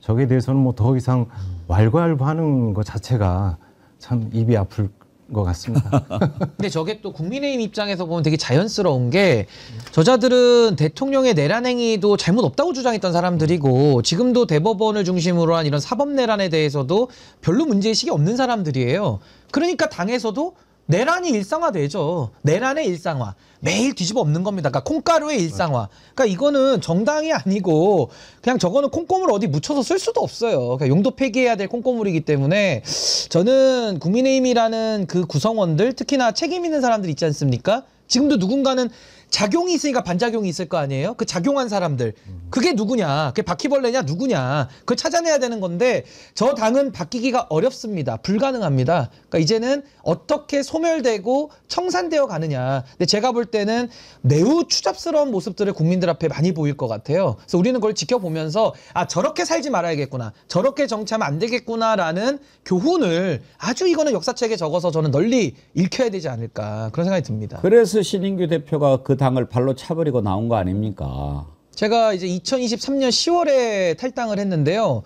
저게 대해서는 뭐 더 이상 왈가왈부하는 것 자체가 참 입이 아플 것 같습니다. 근데 저게 또 국민의힘 입장에서 보면 되게 자연스러운 게 저자들은 대통령의 내란 행위도 잘못 없다고 주장했던 사람들이고 지금도 대법원을 중심으로 한 이런 사법 내란에 대해서도 별로 문제의식이 없는 사람들이에요. 그러니까 당에서도 내란이 일상화되죠. 내란의 일상화. 매일 뒤집어 엎는 겁니다. 그러니까 콩가루의 일상화. 그러니까 이거는 정당이 아니고 그냥 저거는 콩고물 어디 묻혀서 쓸 수도 없어요. 그러니까 용도 폐기해야 될 콩고물이기 때문에 저는 국민의힘이라는 그 구성원들, 특히나 책임 있는 사람들 있지 않습니까? 지금도 누군가는 작용이 있으니까 반작용이 있을 거 아니에요? 그 작용한 사람들. 그게 누구냐? 그게 바퀴벌레냐? 누구냐? 그걸 찾아내야 되는 건데 저 당은 바뀌기가 어렵습니다. 불가능합니다. 그러니까 이제는 어떻게 소멸되고 청산되어 가느냐. 근데 제가 볼 때는 매우 추잡스러운 모습들을 국민들 앞에 많이 보일 것 같아요. 그래서 우리는 그걸 지켜보면서 아, 저렇게 살지 말아야겠구나. 저렇게 정치하면 안 되겠구나라는 교훈을 아주 이거는 역사책에 적어서 저는 널리 읽혀야 되지 않을까. 그런 생각이 듭니다. 그래서 신인규 대표가 그 당을 발로 차버리고 나온 거 아닙니까? 제가 이제 2023년 10월에 탈당을 했는데요.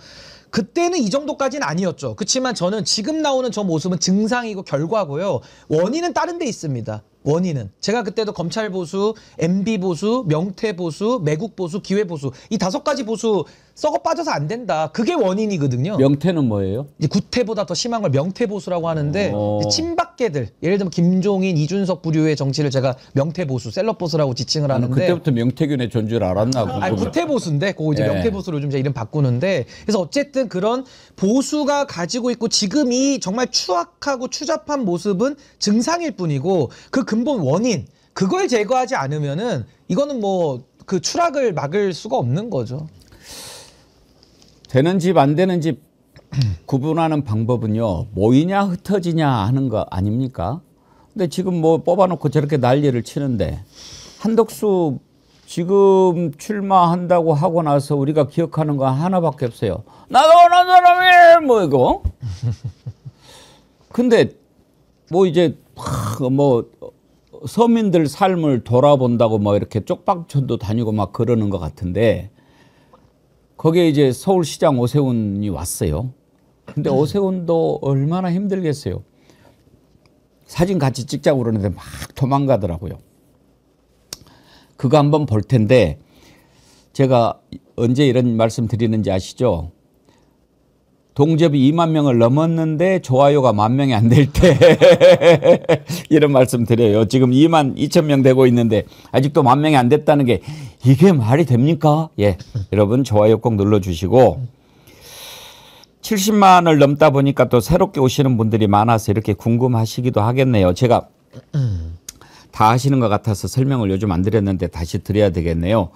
그때는 이 정도까지는 아니었죠. 그렇지만 저는 지금 나오는 저 모습은 증상이고 결과고요. 원인은 다른 데 있습니다. 원인은 제가 그때도 검찰 보수, MB 보수, 명태 보수, 매국 보수, 기회 보수 이 5가지 보수 썩어 빠져서 안 된다. 그게 원인이거든요. 명태는 뭐예요? 이제 구태보다 더 심한 걸 명태 보수라고 하는데 친박계들 예를 들면 김종인, 이준석 부류의 정치를 제가 명태 보수, 셀럽 보수라고 지칭을 하는데 그때부터 명태균의 존재를 알았나? 아니, 구태 보수인데 그거 이제 명태 보수로 요즘 제 이름 바꾸는데 그래서 어쨌든 그런 보수가 가지고 있고 지금 이 정말 추악하고 추잡한 모습은 증상일 뿐이고 그 근본 원인 그걸 제거하지 않으면은 이거는 뭐 그 추락을 막을 수가 없는 거죠. 되는 집 안 되는 집 구분하는 방법은요. 모이냐 흩어지냐 하는 거 아닙니까? 근데 지금 뭐 뽑아놓고 저렇게 난리를 치는데 한덕수 지금 출마한다고 하고 나서 우리가 기억하는 거 하나밖에 없어요. 나도 어느 사람이 뭐 이거. 근데 뭐 이제 뭐 서민들 삶을 돌아본다고 뭐 이렇게 쪽방촌도 다니고 막 그러는 것 같은데 거기에 이제 서울시장 오세훈이 왔어요. 근데 오세훈도 얼마나 힘들겠어요. 사진 같이 찍자고 그러는데 막 도망가더라고요. 그거 한번 볼 텐데 제가 언제 이런 말씀 드리는지 아시죠? 동접이 2만 명을 넘었는데 좋아요가 10,000명이 안 될 때 이런 말씀 드려요. 지금 2만 2천 명 되고 있는데 아직도 10,000명이 안 됐다는 게 이게 말이 됩니까? 예, 여러분 좋아요 꼭 눌러주시고 70만을 넘다 보니까 또 새롭게 오시는 분들이 많아서 이렇게 궁금하시기도 하겠네요. 제가 다 하시는 것 같아서 설명을 요즘 안 드렸는데 다시 드려야 되겠네요.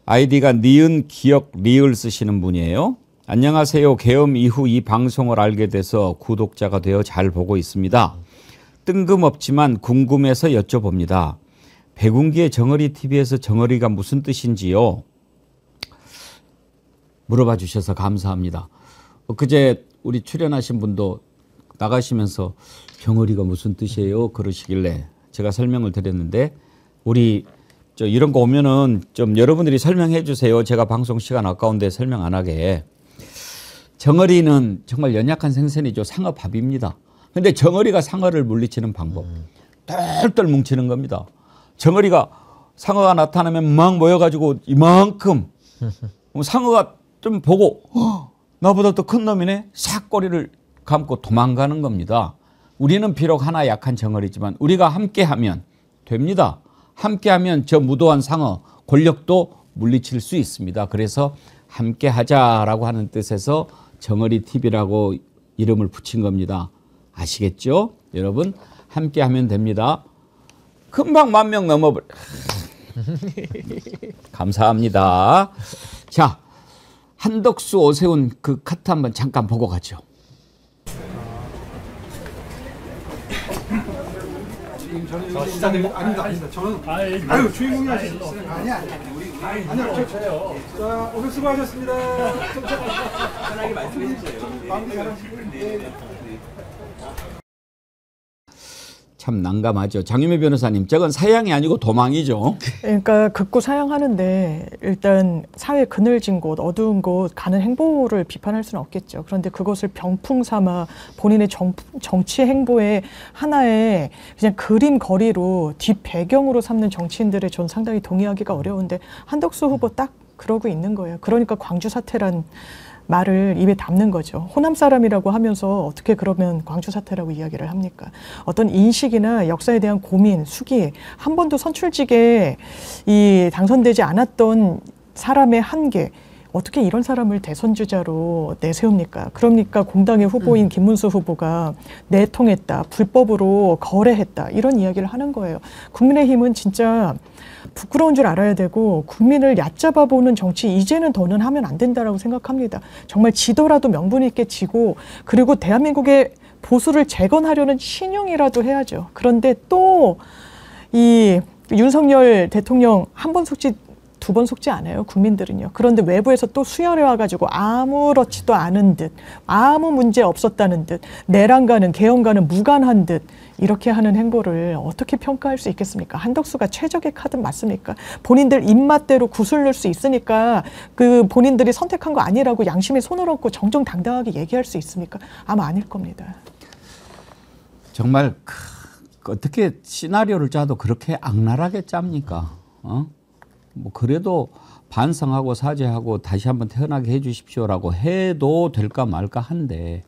아이디가 니은 기억 리을 쓰시는 분이에요. 안녕하세요. 계엄 이후 이 방송을 알게 돼서 구독자가 되어 잘 보고 있습니다. 뜬금없지만 궁금해서 여쭤봅니다. 백운기의 정어리 TV에서 정어리가 무슨 뜻인지요? 물어봐 주셔서 감사합니다. 그제 우리 출연하신 분도 나가시면서 정어리가 무슨 뜻이에요? 그러시길래 제가 설명을 드렸는데 우리 이런 거 오면은 좀 여러분들이 설명해 주세요. 제가 방송 시간 아까운데 설명 안 하게. 정어리는 정말 연약한 생선이죠. 상어밥입니다. 근데 정어리가 상어를 물리치는 방법. 똘똘 뭉치는 겁니다. 정어리가 상어가 나타나면 막 모여가지고 이만큼 상어가 좀 보고 나보다 더 큰 놈이네. 싹 꼬리를 감고 도망가는 겁니다. 우리는 비록 하나 약한 정어리지만 우리가 함께하면 됩니다. 함께하면 저 무도한 상어 권력도 물리칠 수 있습니다. 그래서 함께하자라고 하는 뜻에서 정어리 TV라고 이름을 붙인 겁니다. 아시겠죠? 여러분 함께하면 됩니다. 금방 10,000명 넘어버려. 감사합니다. 자, 한덕수 오세훈 그 카트 한번 잠깐 보고 가죠. 아닙니다. 저는 주인공이 아시죠? 아니요. 자, 오늘 수고하셨습니다. 편하게 말씀해 주세요. 참 난감하죠. 장유미 변호사님, 저건 사양이 아니고 도망이죠. 그러니까 극구 사양하는데 일단 사회 그늘진 곳, 어두운 곳 가는 행보를 비판할 수는 없겠죠. 그런데 그것을 병풍 삼아 본인의 정치 행보의 하나의 그냥 그림거리로 뒷배경으로 삼는 정치인들의 전 상당히 동의하기가 어려운데 한덕수 후보 딱 그러고 있는 거예요. 그러니까 광주 사태란 말을 입에 담는 거죠. 호남 사람이라고 하면서 어떻게 그러면 광주 사태라고 이야기를 합니까? 어떤 인식이나 역사에 대한 고민, 숙이 한 번도 선출직에 당선되지 않았던 사람의 한계, 어떻게 이런 사람을 대선주자로 내세웁니까? 그러니까 공당의 후보인 김문수 후보가 내통했다, 불법으로 거래했다 이런 이야기를 하는 거예요. 국민의힘은 진짜 부끄러운 줄 알아야 되고 국민을 얕잡아 보는 정치 이제는 더는 하면 안 된다라고 생각합니다. 정말 지더라도 명분 있게 지고 그리고 대한민국의 보수를 재건하려는 신용이라도 해야죠. 그런데 또 이 윤석열 대통령 한 번 속지 두 번 속지 않아요. 국민들은요. 그런데 외부에서 또 수혈해 와가지고 아무렇지도 않은 듯 아무 문제 없었다는 듯 내란과는 개헌과는 무관한 듯 이렇게 하는 행보를 어떻게 평가할 수 있겠습니까? 한덕수가 최적의 카드 맞습니까? 본인들 입맛대로 구슬릴 수 있으니까 그 본인들이 선택한 거 아니라고 양심에 손을 얹고 정정당당하게 얘기할 수 있습니까? 아마 아닐 겁니다. 정말 어떻게 시나리오를 짜도 그렇게 악랄하게 짭니까? 뭐 그래도 반성하고 사죄하고 다시 한번 태어나게 해 주십시오라고 해도 될까 말까 한데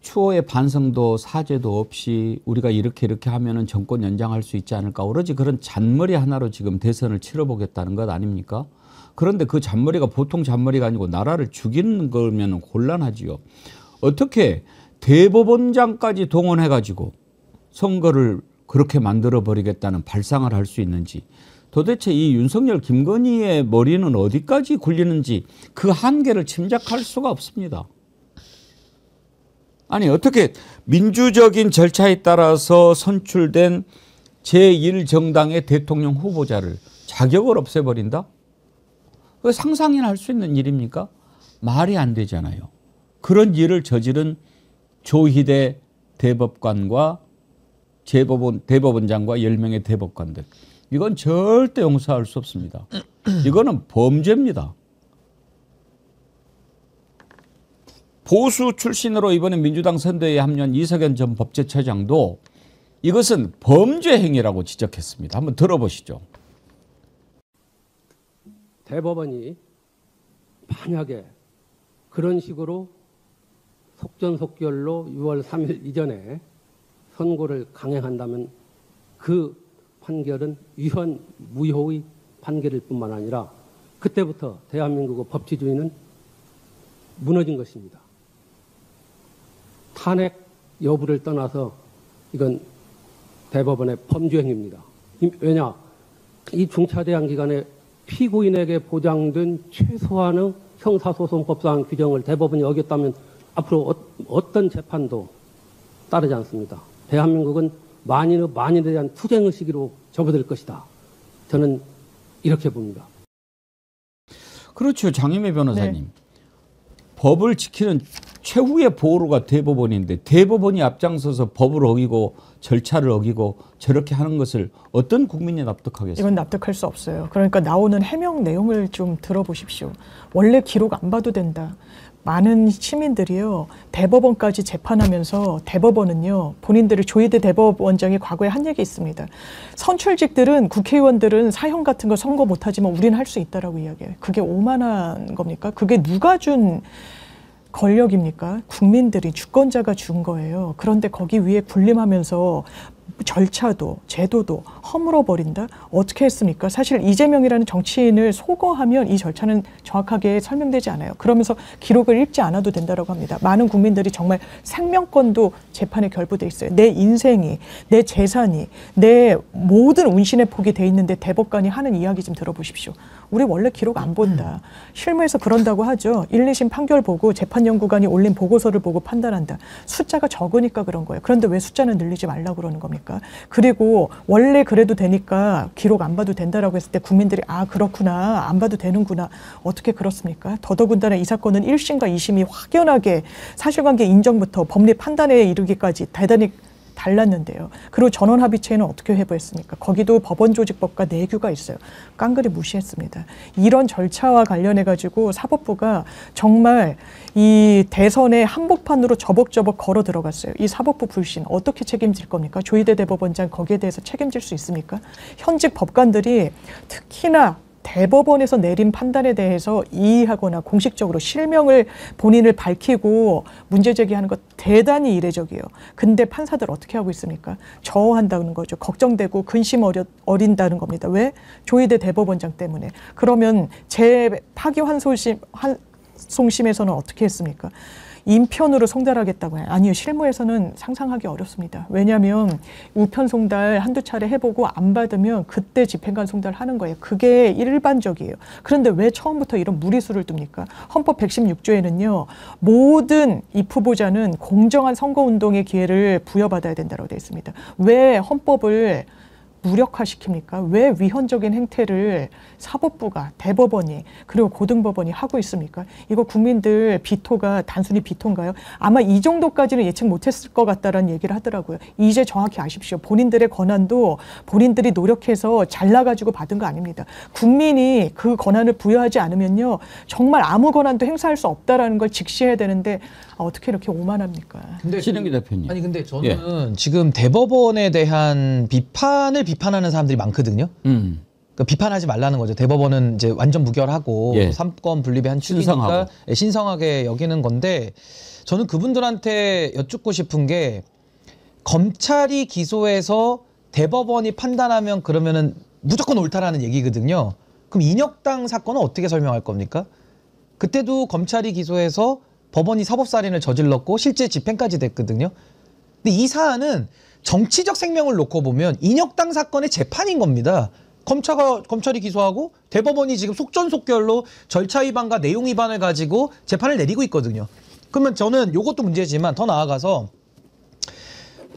추호의 반성도 사죄도 없이 우리가 이렇게 하면은 정권 연장할 수 있지 않을까 오로지 그런 잔머리 하나로 지금 대선을 치러보겠다는 것 아닙니까? 그런데 그 잔머리가 보통 잔머리가 아니고 나라를 죽이는 거면 곤란하지요. 어떻게 대법원장까지 동원해 가지고 선거를 그렇게 만들어 버리겠다는 발상을 할 수 있는지 도대체 이 윤석열 김건희의 머리는 어디까지 굴리는지 그 한계를 짐작할 수가 없습니다. 아니 어떻게 민주적인 절차에 따라서 선출된 제1정당의 대통령 후보자를 자격을 없애버린다? 그게 상상이나 할 수 있는 일입니까? 말이 안 되잖아요. 그런 일을 저지른 조희대 대법관과 대법원장과 10명의 대법관들. 이건 절대 용서할 수 없습니다. 이거는 범죄입니다. 보수 출신으로 이번에 민주당 선대위에 합류한 이석연 전 법제처장도 이것은 범죄 행위라고 지적했습니다. 한번 들어보시죠. 대법원이 만약에 그런 식으로 속전속결로 6월 3일 이전에 선고를 강행한다면 그 판결은 위헌 무효의 판결일 뿐만 아니라 그때부터 대한민국의 법치주의는 무너진 것입니다. 탄핵 여부를 떠나서 이건 대법원의 범죄행위입니다. 왜냐? 이 중차대항 기간에 피고인에게 보장된 최소한의 형사소송법상 규정을 대법원이 어겼다면 앞으로 어떤 재판도 따르지 않습니다. 대한민국은 만인에 대한 투쟁의 시기로 접어들 것이다. 저는 이렇게 봅니다. 그렇죠. 장유미 변호사님. 네. 법을 지키는 최후의 보호가 대법원인데 대법원이 앞장서서 법을 어기고 절차를 어기고 저렇게 하는 것을 어떤 국민이 납득하겠어요? 이건 납득할 수 없어요. 그러니까 나오는 해명 내용을 좀 들어보십시오. 원래 기록 안 봐도 된다. 많은 시민들이요. 대법원까지 재판하면서 대법원은요. 본인들의 조희대 대법원장이 과거에 한 얘기 있습니다. 선출직들은 국회의원들은 사형 같은 거 선고 못하지만 우리는 할 수 있다라고 이야기해요. 그게 오만한 겁니까? 그게 누가 준 권력입니까? 국민들이 주권자가 준 거예요. 그런데 거기 위에 군림하면서 절차도 제도도 허물어버린다? 어떻게 했습니까? 사실 이재명이라는 정치인을 소거하면 이 절차는 정확하게 설명되지 않아요. 그러면서 기록을 읽지 않아도 된다고 합니다. 많은 국민들이 정말 생명권도 재판에 결부돼 있어요. 내 인생이, 내 재산이, 내 모든 운신의 폭이 돼 있는데 대법관이 하는 이야기 좀 들어보십시오. 우리 원래 기록 안 본다. 실무에서 그런다고 하죠. 1, 2심 판결 보고 재판연구관이 올린 보고서를 보고 판단한다. 숫자가 적으니까 그런 거예요. 그런데 왜 숫자는 늘리지 말라고 그러는 겁니까? 그리고 원래 그래도 되니까 기록 안 봐도 된다라고 했을 때 국민들이 아 그렇구나 안 봐도 되는구나. 어떻게 그렇습니까? 더더군다나 이 사건은 1심과 2심이 확연하게 사실관계 인정부터 법리 판단에 이르기까지 대단히 달랐는데요. 그리고 전원합의체는 어떻게 회부했습니까? 거기도 법원조직법과 내규가 있어요. 깡그리 무시했습니다. 이런 절차와 관련해가지고 사법부가 정말 이 대선의 한복판으로 저벅저벅 걸어 들어갔어요. 이 사법부 불신 어떻게 책임질 겁니까? 조희대 대법원장 거기에 대해서 책임질 수 있습니까? 현직 법관들이 특히나 대법원에서 내린 판단에 대해서 이의하거나 공식적으로 실명을 본인을 밝히고 문제 제기하는 것 대단히 이례적이에요. 근데 판사들 어떻게 하고 있습니까? 저어한다는 거죠. 걱정되고 근심 어린다는 겁니다. 왜? 조희대 대법원장 때문에. 그러면 재파기환송심에서는 어떻게 했습니까? 인편으로 송달하겠다고 해요. 아니요. 실무에서는 상상하기 어렵습니다. 왜냐하면 우편 송달 한두 차례 해보고 안 받으면 그때 집행관 송달하는 거예요. 그게 일반적이에요. 그런데 왜 처음부터 이런 무리수를 둡니까? 헌법 116조에는요. 모든 입후보자는 공정한 선거운동의 기회를 부여받아야 된다고 되어 있습니다. 왜 헌법을 무력화시킵니까? 왜 위헌적인 행태를 사법부가, 대법원이, 그리고 고등법원이 하고 있습니까? 이거 국민들 비토가 단순히 비토인가요? 아마 이 정도까지는 예측 못했을 것 같다라는 얘기를 하더라고요. 이제 정확히 아십시오. 본인들의 권한도 본인들이 노력해서 잘나가지고 받은 거 아닙니다. 국민이 그 권한을 부여하지 않으면요. 정말 아무 권한도 행사할 수 없다라는 걸 직시해야 되는데 어떻게 이렇게 오만합니까? 근데 신영기 대표님. 아니 근데 저는 지금 대법원에 대한 비판하는 사람들이 많거든요. 그러니까 비판하지 말라는 거죠. 대법원은 이제 완전 무결하고 삼권 분립의 한 축이니까 신성하게 여기는 건데 저는 그분들한테 여쭙고 싶은 게 검찰이 기소해서 대법원이 판단하면 그러면은 무조건 옳다라는 얘기거든요. 그럼 인혁당 사건은 어떻게 설명할 겁니까? 그때도 검찰이 기소해서 법원이 사법살인을 저질렀고 실제 집행까지 됐거든요. 근데 이 사안은 정치적 생명을 놓고 보면 인혁당 사건의 재판인 겁니다. 검찰이 기소하고 대법원이 지금 속전속결로 절차 위반과 내용 위반을 가지고 재판을 내리고 있거든요. 그러면 저는 이것도 문제지만 더 나아가서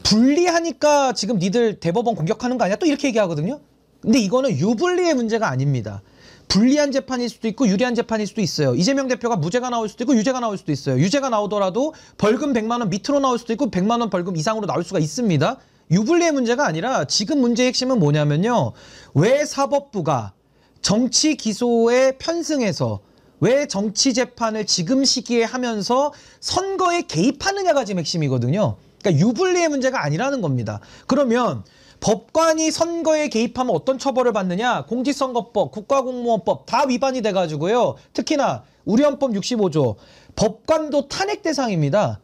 불리하니까 지금 니들 대법원 공격하는 거 아니야? 또 이렇게 얘기하거든요. 근데 이거는 유불리의 문제가 아닙니다. 불리한 재판일 수도 있고 유리한 재판일 수도 있어요. 이재명 대표가 무죄가 나올 수도 있고 유죄가 나올 수도 있어요. 유죄가 나오더라도 벌금 100만 원 밑으로 나올 수도 있고 100만 원 벌금 이상으로 나올 수가 있습니다. 유불리의 문제가 아니라 지금 문제의 핵심은 뭐냐면요. 왜 사법부가 정치 기소에 편승해서 왜 정치 재판을 지금 시기에 하면서 선거에 개입하느냐가 지금 핵심이거든요. 그러니까 유불리의 문제가 아니라는 겁니다. 그러면 법관이 선거에 개입하면 어떤 처벌을 받느냐? 공직선거법, 국가공무원법 다 위반이 돼가지고요. 특히나 우리 헌법 65조 법관도 탄핵 대상입니다.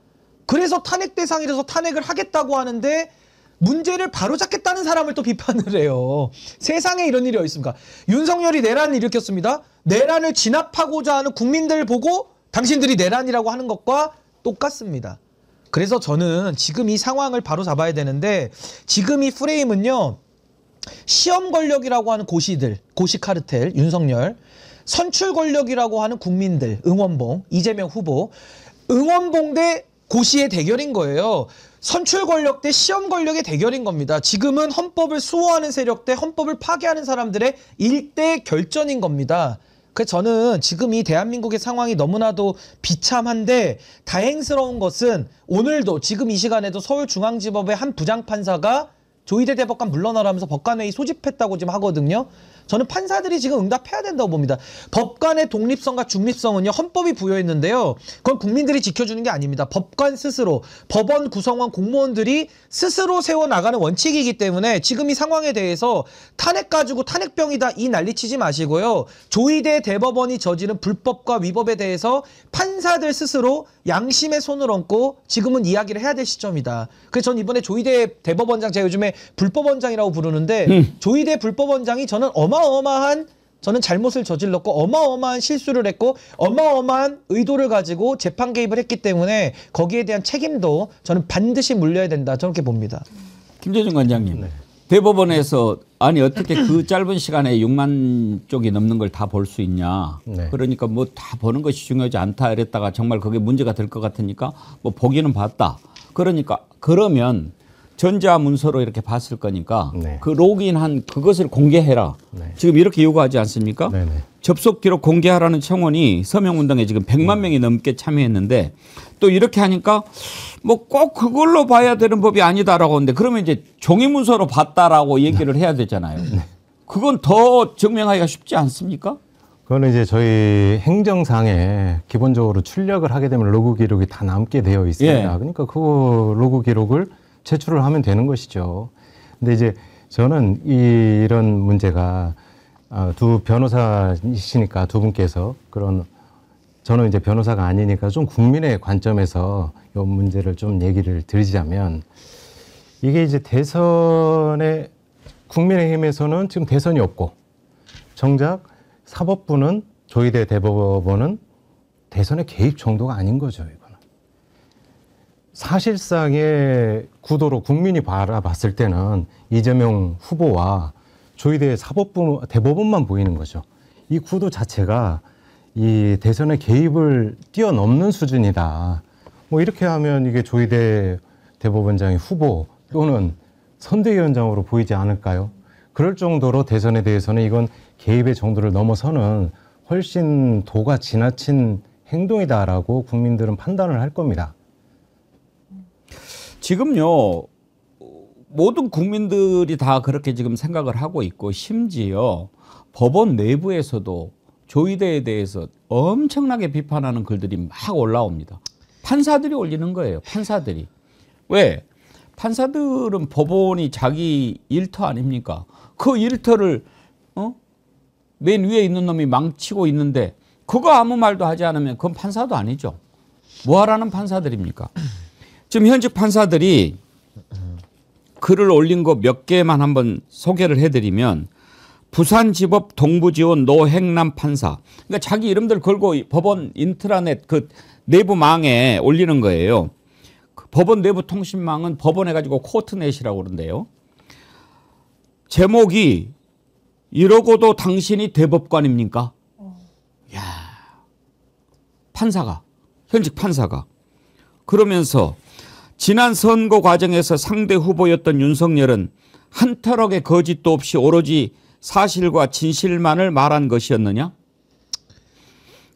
그래서 탄핵 대상이라서 탄핵을 하겠다고 하는데 문제를 바로잡겠다는 사람을 또 비판을 해요. 세상에 이런 일이 어디 있습니까? 윤석열이 내란을 일으켰습니다. 내란을 진압하고자 하는 국민들 보고 당신들이 내란이라고 하는 것과 똑같습니다. 그래서 저는 지금 이 상황을 바로 잡아야 되는데 지금 이 프레임은요. 시험 권력이라고 하는 고시들, 고시 카르텔, 윤석열, 선출 권력이라고 하는 국민들, 응원봉, 이재명 후보, 응원봉 대 고시의 대결인 거예요. 선출 권력 대 시험 권력의 대결인 겁니다. 지금은 헌법을 수호하는 세력 대 헌법을 파괴하는 사람들의 일대 결전인 겁니다. 그래서 저는 지금 이 대한민국의 상황이 너무나도 비참한데 다행스러운 것은 오늘도 지금 이 시간에도 서울중앙지법의 한 부장판사가 조희대 대법관 물러나라면서 법관회의 소집했다고 지금 하거든요. 저는 판사들이 지금 응답해야 된다고 봅니다. 법관의 독립성과 중립성은요. 헌법이 부여했는데요. 그건 국민들이 지켜주는 게 아닙니다. 법관 스스로, 법원 구성원 공무원들이 스스로 세워나가는 원칙이기 때문에 지금 이 상황에 대해서 탄핵 가지고 탄핵병이다 이 난리치지 마시고요. 조희대 대법원이 저지른 불법과 위법에 대해서 판사들 스스로 양심의 손을 얹고 지금은 이야기를 해야 될 시점이다. 그래서 전 이번에 조희대 대법원장, 제가 요즘에 불법원장이라고 부르는데 조희대 불법원장이 저는 어마어마한 저는 잘못을 저질렀고 어마어마한 실수를 했고 어마어마한 의도를 가지고 재판 개입을 했기 때문에 거기에 대한 책임도 저는 반드시 물려야 된다. 저렇게 봅니다. 김재준 관장님. 네. 대법원에서 아니 어떻게 그 짧은 시간에 6만 쪽이 넘는 걸 다 볼 수 있냐. 네. 그러니까 뭐 다 보는 것이 중요하지 않다 이랬다가 정말 그게 문제가 될 것 같으니까 뭐 보기는 봤다. 그러니까 그러면 전자문서로 이렇게 봤을 거니까 네. 그 로그인한 그것을 공개해라. 네. 지금 이렇게 요구하지 않습니까? 네. 접속 기록 공개하라는 청원이 서명운동에 지금 100만 명이 넘게 참여했는데 또 이렇게 하니까 뭐 꼭 그걸로 봐야 되는 법이 아니다라고 하는데 그러면 이제 종이문서로 봤다라고 얘기를 해야 되잖아요. 그건 더 증명하기가 쉽지 않습니까? 그거는 이제 저희 행정상에 기본적으로 출력을 하게 되면 로그 기록이 다 남게 되어 있습니다. 예. 그러니까 그 로그 기록을 제출을 하면 되는 것이죠. 근데 이제 저는 이런 문제가 두 변호사이시니까 두 분께서 그런 저는 이제 변호사가 아니니까 좀 국민의 관점에서 이 문제를 좀 얘기를 드리자면 이게 이제 대선에 국민의힘에서는 지금 대선이 없고 정작 사법부는 조희대 대법원은 대선의 개입 정도가 아닌 거죠. 이거는. 사실상의 구도로 국민이 바라봤을 때는 이재명 후보와 조희대 사법부 대법원만 보이는 거죠. 이 구도 자체가 이 대선의 개입을 뛰어넘는 수준이다. 뭐 이렇게 하면 이게 조희대 대법원장의 후보 또는 선대위원장으로 보이지 않을까요? 그럴 정도로 대선에 대해서는 이건 개입의 정도를 넘어서는 훨씬 도가 지나친 행동이다라고 국민들은 판단을 할 겁니다. 지금요 모든 국민들이 다 그렇게 지금 생각을 하고 있고 심지어 법원 내부에서도 조희대에 대해서 엄청나게 비판하는 글들이 막 올라옵니다. 판사들이 올리는 거예요. 판사들이. 왜? 판사들은 법원이 자기 일터 아닙니까? 그 일터를 맨 위에 있는 놈이 망치고 있는데 그거 아무 말도 하지 않으면 그건 판사도 아니죠. 뭐 하라는 판사들입니까? 지금 현직 판사들이 글을 올린 거 몇 개만 한번 소개를 해드리면 부산지법 동부지원 노행남 판사. 그러니까 자기 이름들 걸고 법원 인트라넷 그 내부망에 올리는 거예요. 그 법원 내부 통신망은 법원 해가지고 코트넷이라고 그러는데요. 제목이 이러고도 당신이 대법관입니까? 야, 판사가 현직 판사가 그러면서 지난 선거 과정에서 상대 후보였던 윤석열은 한 털럭의 거짓도 없이 오로지 사실과 진실만을 말한 것이었느냐?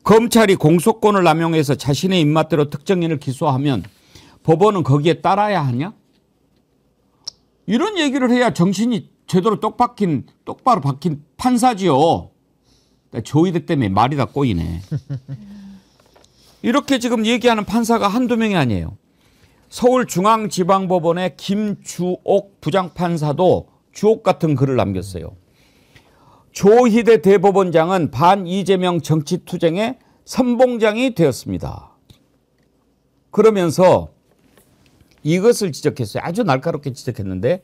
검찰이 공소권을 남용해서 자신의 입맛대로 특정인을 기소하면 법원은 거기에 따라야 하냐? 이런 얘기를 해야 정신이 제대로 똑바로 박힌 판사지요. 조희대 때문에 말이 다 꼬이네. 이렇게 지금 얘기하는 판사가 한두 명이 아니에요. 서울중앙지방법원의 김주옥 부장판사도 주옥 같은 글을 남겼어요. 조희대 대법원장은 반 이재명 정치투쟁의 선봉장이 되었습니다. 그러면서 이것을 지적했어요. 아주 날카롭게 지적했는데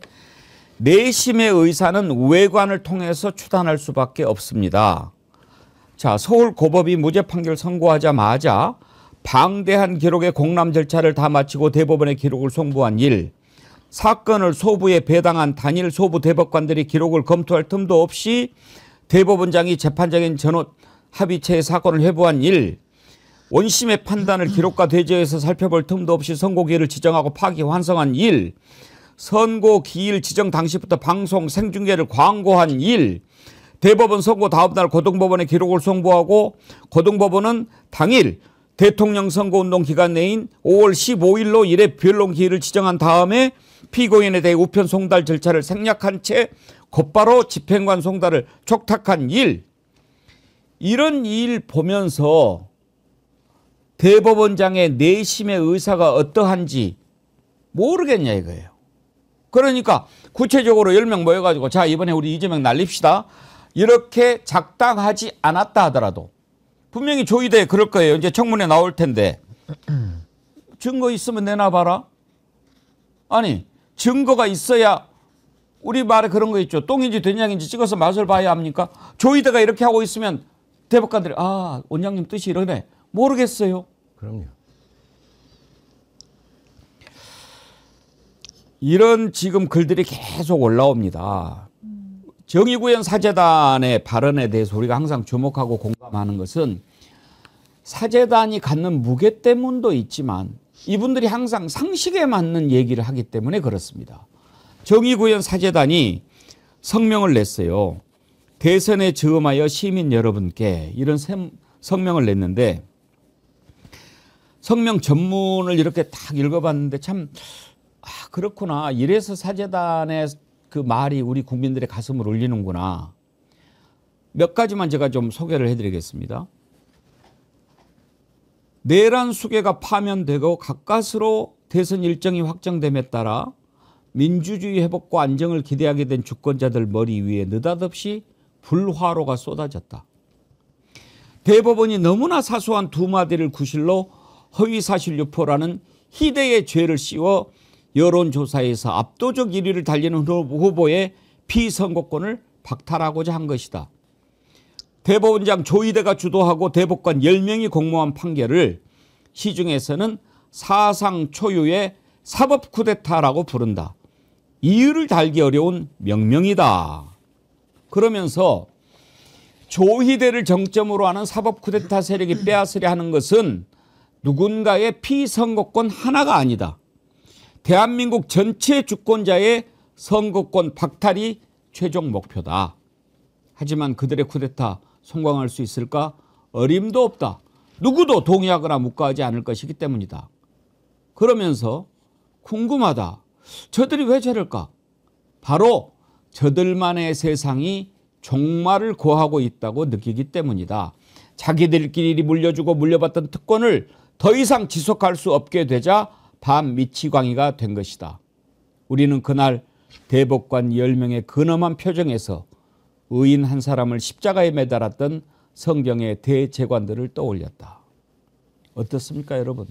내심의 의사는 외관을 통해서 추단할 수밖에 없습니다. 자, 서울고법이 무죄 판결 선고하자마자 방대한 기록의 공람 절차를 다 마치고 대법원에 기록을 송부한 일, 사건을 소부에 배당한 단일 소부 대법관들이 기록을 검토할 틈도 없이 대법원장이 재판장인 전원 합의체의 사건을 회부한 일, 원심의 판단을 기록과 대조해서 살펴볼 틈도 없이 선고기일을 지정하고 파기 환송한 일, 선고 기일 지정 당시부터 방송 생중계를 광고한 일, 대법원 선고 다음날 고등법원에 기록을 송부하고 고등법원은 당일 대통령 선거운동 기간 내인 5월 15일로 일의 변론 기일을 지정한 다음에 피고인에 대해 우편 송달 절차를 생략한 채 곧바로 집행관 송달을 촉탁한 일, 이런 일 보면서 대법원장의 내심의 의사가 어떠한지 모르겠냐 이거예요. 그러니까 구체적으로 10명 모여가지고 자 이번에 우리 이재명 날립시다. 이렇게 작당하지 않았다 하더라도 분명히 조희대 그럴 거예요. 이제 청문회 나올 텐데 증거 있으면 내놔봐라. 아니 증거가 있어야 우리 말에 그런 거 있죠. 똥인지 된장인지 찍어서 맛을 봐야 합니까? 조이대가 이렇게 하고 있으면 대법관들이 아 원장님 뜻이 이러네. 모르겠어요. 그럼요. 이런 지금 글들이 계속 올라옵니다. 정의구현 사재단의 발언에 대해서 우리가 항상 주목하고 공감하는 것은 사재단이 갖는 무게 때문도 있지만 이분들이 항상 상식에 맞는 얘기를 하기 때문에 그렇습니다. 정의구현 사재단이 성명을 냈어요. 대선에 저음하여 시민 여러분께 이런 성명을 냈는데 성명 전문을 이렇게 딱 읽어봤는데 참 그렇구나. 이래서 사재단의 그 말이 우리 국민들의 가슴을 울리는구나. 몇 가지만 제가 좀 소개를 해드리겠습니다. 내란 수계가 파면되고 가까스로 대선 일정이 확정됨에 따라 민주주의 회복과 안정을 기대하게 된 주권자들 머리 위에 느닷없이 불화로가 쏟아졌다. 대법원이 너무나 사소한 두 마디를 구실로 허위사실 유포라는 희대의 죄를 씌워 여론조사에서 압도적 1위를 달리는 후보의 피선거권을 박탈하고자 한 것이다. 대법원장 조이대가 주도하고 대법관 10명이 공모한 판결을 시중에서는 사상 초유의 사법 쿠데타라고 부른다. 이유를 달기 어려운 명명이다. 그러면서 조희대를 정점으로 하는 사법 쿠데타 세력이 빼앗으려 하는 것은 누군가의 피선거권 하나가 아니다. 대한민국 전체 주권자의 선거권 박탈이 최종 목표다. 하지만 그들의 쿠데타 성공할 수 있을까? 어림도 없다. 누구도 동의하거나 묵과하지 않을 것이기 때문이다. 그러면서 궁금하다. 저들이 왜 저럴까? 바로 저들만의 세상이 종말을 고하고 있다고 느끼기 때문이다. 자기들끼리 물려주고 물려받던 특권을 더 이상 지속할 수 없게 되자 반미치광이가 된 것이다. 우리는 그날 대법관 10명의 근엄한 표정에서 의인 한 사람을 십자가에 매달았던 성경의 대제관들을 떠올렸다. 어떻습니까, 여러분?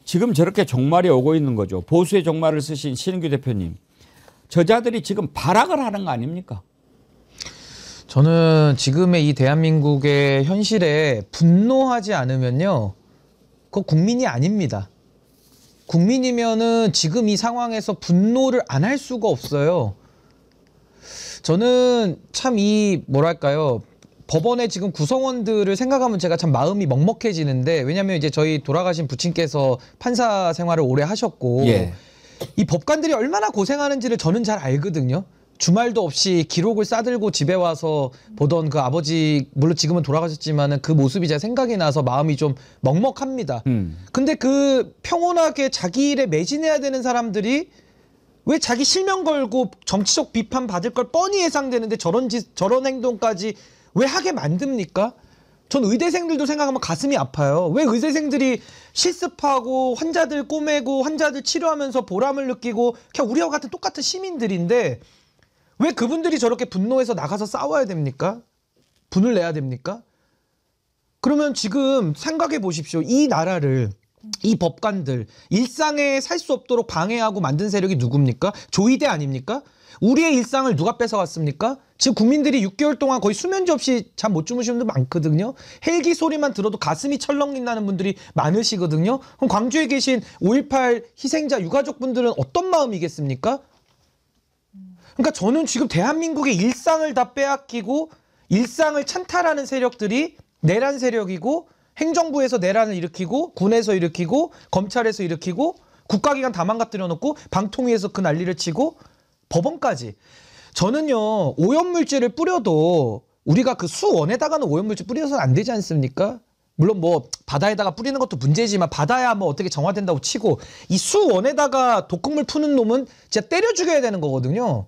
지금 저렇게 종말이 오고 있는 거죠. 보수의 종말을 쓰신 신은규 대표님. 저자들이 지금 발악을 하는 거 아닙니까? 저는 지금의 이 대한민국의 현실에 분노하지 않으면요. 그거 국민이 아닙니다. 국민이면은 지금 이 상황에서 분노를 안 할 수가 없어요. 저는 참 이 뭐랄까요. 법원의 지금 구성원들을 생각하면 제가 참 마음이 먹먹해지는데 왜냐하면 이제 저희 돌아가신 부친께서 판사 생활을 오래 하셨고 예. 이 법관들이 얼마나 고생하는지를 저는 잘 알거든요. 주말도 없이 기록을 싸들고 집에 와서 보던 그 아버지 물론 지금은 돌아가셨지만은 그 모습이 제가 생각이 나서 마음이 좀 먹먹합니다. 근데 그 평온하게 자기 일에 매진해야 되는 사람들이 왜 자기 실명 걸고 정치적 비판 받을 걸 뻔히 예상되는데 저런 행동까지 왜 하게 만듭니까? 전 의대생들도 생각하면 가슴이 아파요. 왜 의대생들이 실습하고 환자들 꼬매고 환자들 치료하면서 보람을 느끼고 그냥 우리와 같은 똑같은 시민들인데 왜 그분들이 저렇게 분노해서 나가서 싸워야 됩니까? 분을 내야 됩니까? 그러면 지금 생각해 보십시오. 이 나라를 이 법관들 일상에 살 수 없도록 방해하고 만든 세력이 누굽니까? 조이대 아닙니까? 우리의 일상을 누가 뺏어갔습니까? 지금 국민들이 6개월 동안 거의 수면제 없이 잠 못 주무시는 분들 많거든요. 헬기 소리만 들어도 가슴이 철렁 나는 분들이 많으시거든요. 그럼 광주에 계신 5.18 희생자 유가족분들은 어떤 마음이겠습니까? 그러니까 저는 지금 대한민국의 일상을 다 빼앗기고 일상을 찬탈하는 세력들이 내란 세력이고 행정부에서 내란을 일으키고 군에서 일으키고 검찰에서 일으키고 국가기관 다 망가뜨려 놓고 방통위에서 그 난리를 치고 법원까지. 저는요 오염물질을 뿌려도 우리가 그 수원에다가는 오염물질 뿌려서는 안 되지 않습니까? 물론 뭐 바다에다가 뿌리는 것도 문제지만 바다야 뭐 어떻게 정화된다고 치고 이 수원에다가 독극물 푸는 놈은 진짜 때려 죽여야 되는 거거든요.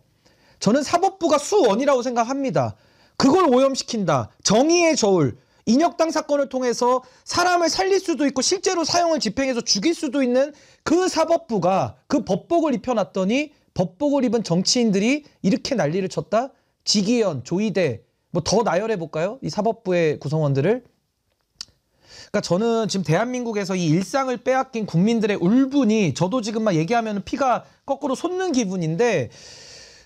저는 사법부가 수원이라고 생각합니다. 그걸 오염시킨다. 정의의 저울. 인혁당 사건을 통해서 사람을 살릴 수도 있고 실제로 사형을 집행해서 죽일 수도 있는 그 사법부가 그 법복을 입혀놨더니 법복을 입은 정치인들이 이렇게 난리를 쳤다? 지기현, 조이대 뭐 더 나열해 볼까요? 이 사법부의 구성원들을. 그러니까 저는 지금 대한민국에서 이 일상을 빼앗긴 국민들의 울분이 저도 지금 막 얘기하면 피가 거꾸로 솟는 기분인데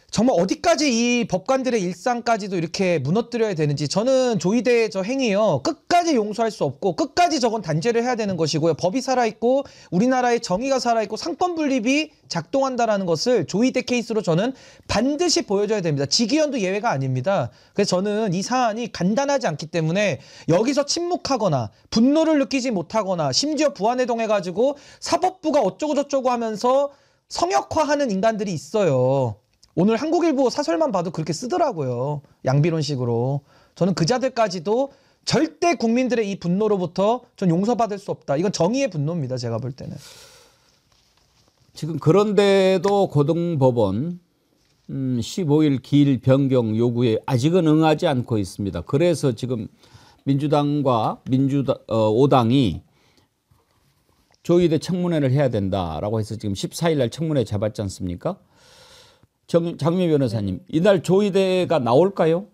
정말 어디까지 이 법관들의 일상까지도 이렇게 무너뜨려야 되는지 저는 조이대의 저 행위요 끝까지 용서할 수 없고 끝까지 저건 단죄를 해야 되는 것이고요. 법이 살아있고 우리나라의 정의가 살아있고 상권분립이 작동한다라는 것을 조이대 케이스로 저는 반드시 보여줘야 됩니다. 지기현도 예외가 아닙니다. 그래서 저는 이 사안이 간단하지 않기 때문에 여기서 침묵하거나 분노를 느끼지 못하거나 심지어 부안해동해가지고 사법부가 어쩌고저쩌고 하면서 성역화하는 인간들이 있어요. 오늘 한국일보 사설만 봐도 그렇게 쓰더라고요. 양비론식으로. 저는 그 자들까지도 절대 국민들의 이 분노로부터 전 용서받을 수 없다. 이건 정의의 분노입니다. 제가 볼 때는. 지금 그런데도 고등법원 15일 기일 변경 요구에 아직은 응하지 않고 있습니다. 그래서 지금 민주당과 5당이 조이대 청문회를 해야 된다라고 해서 지금 14일 날 청문회 잡았지 않습니까? 장미 변호사님, 이날 조이대가 나올까요?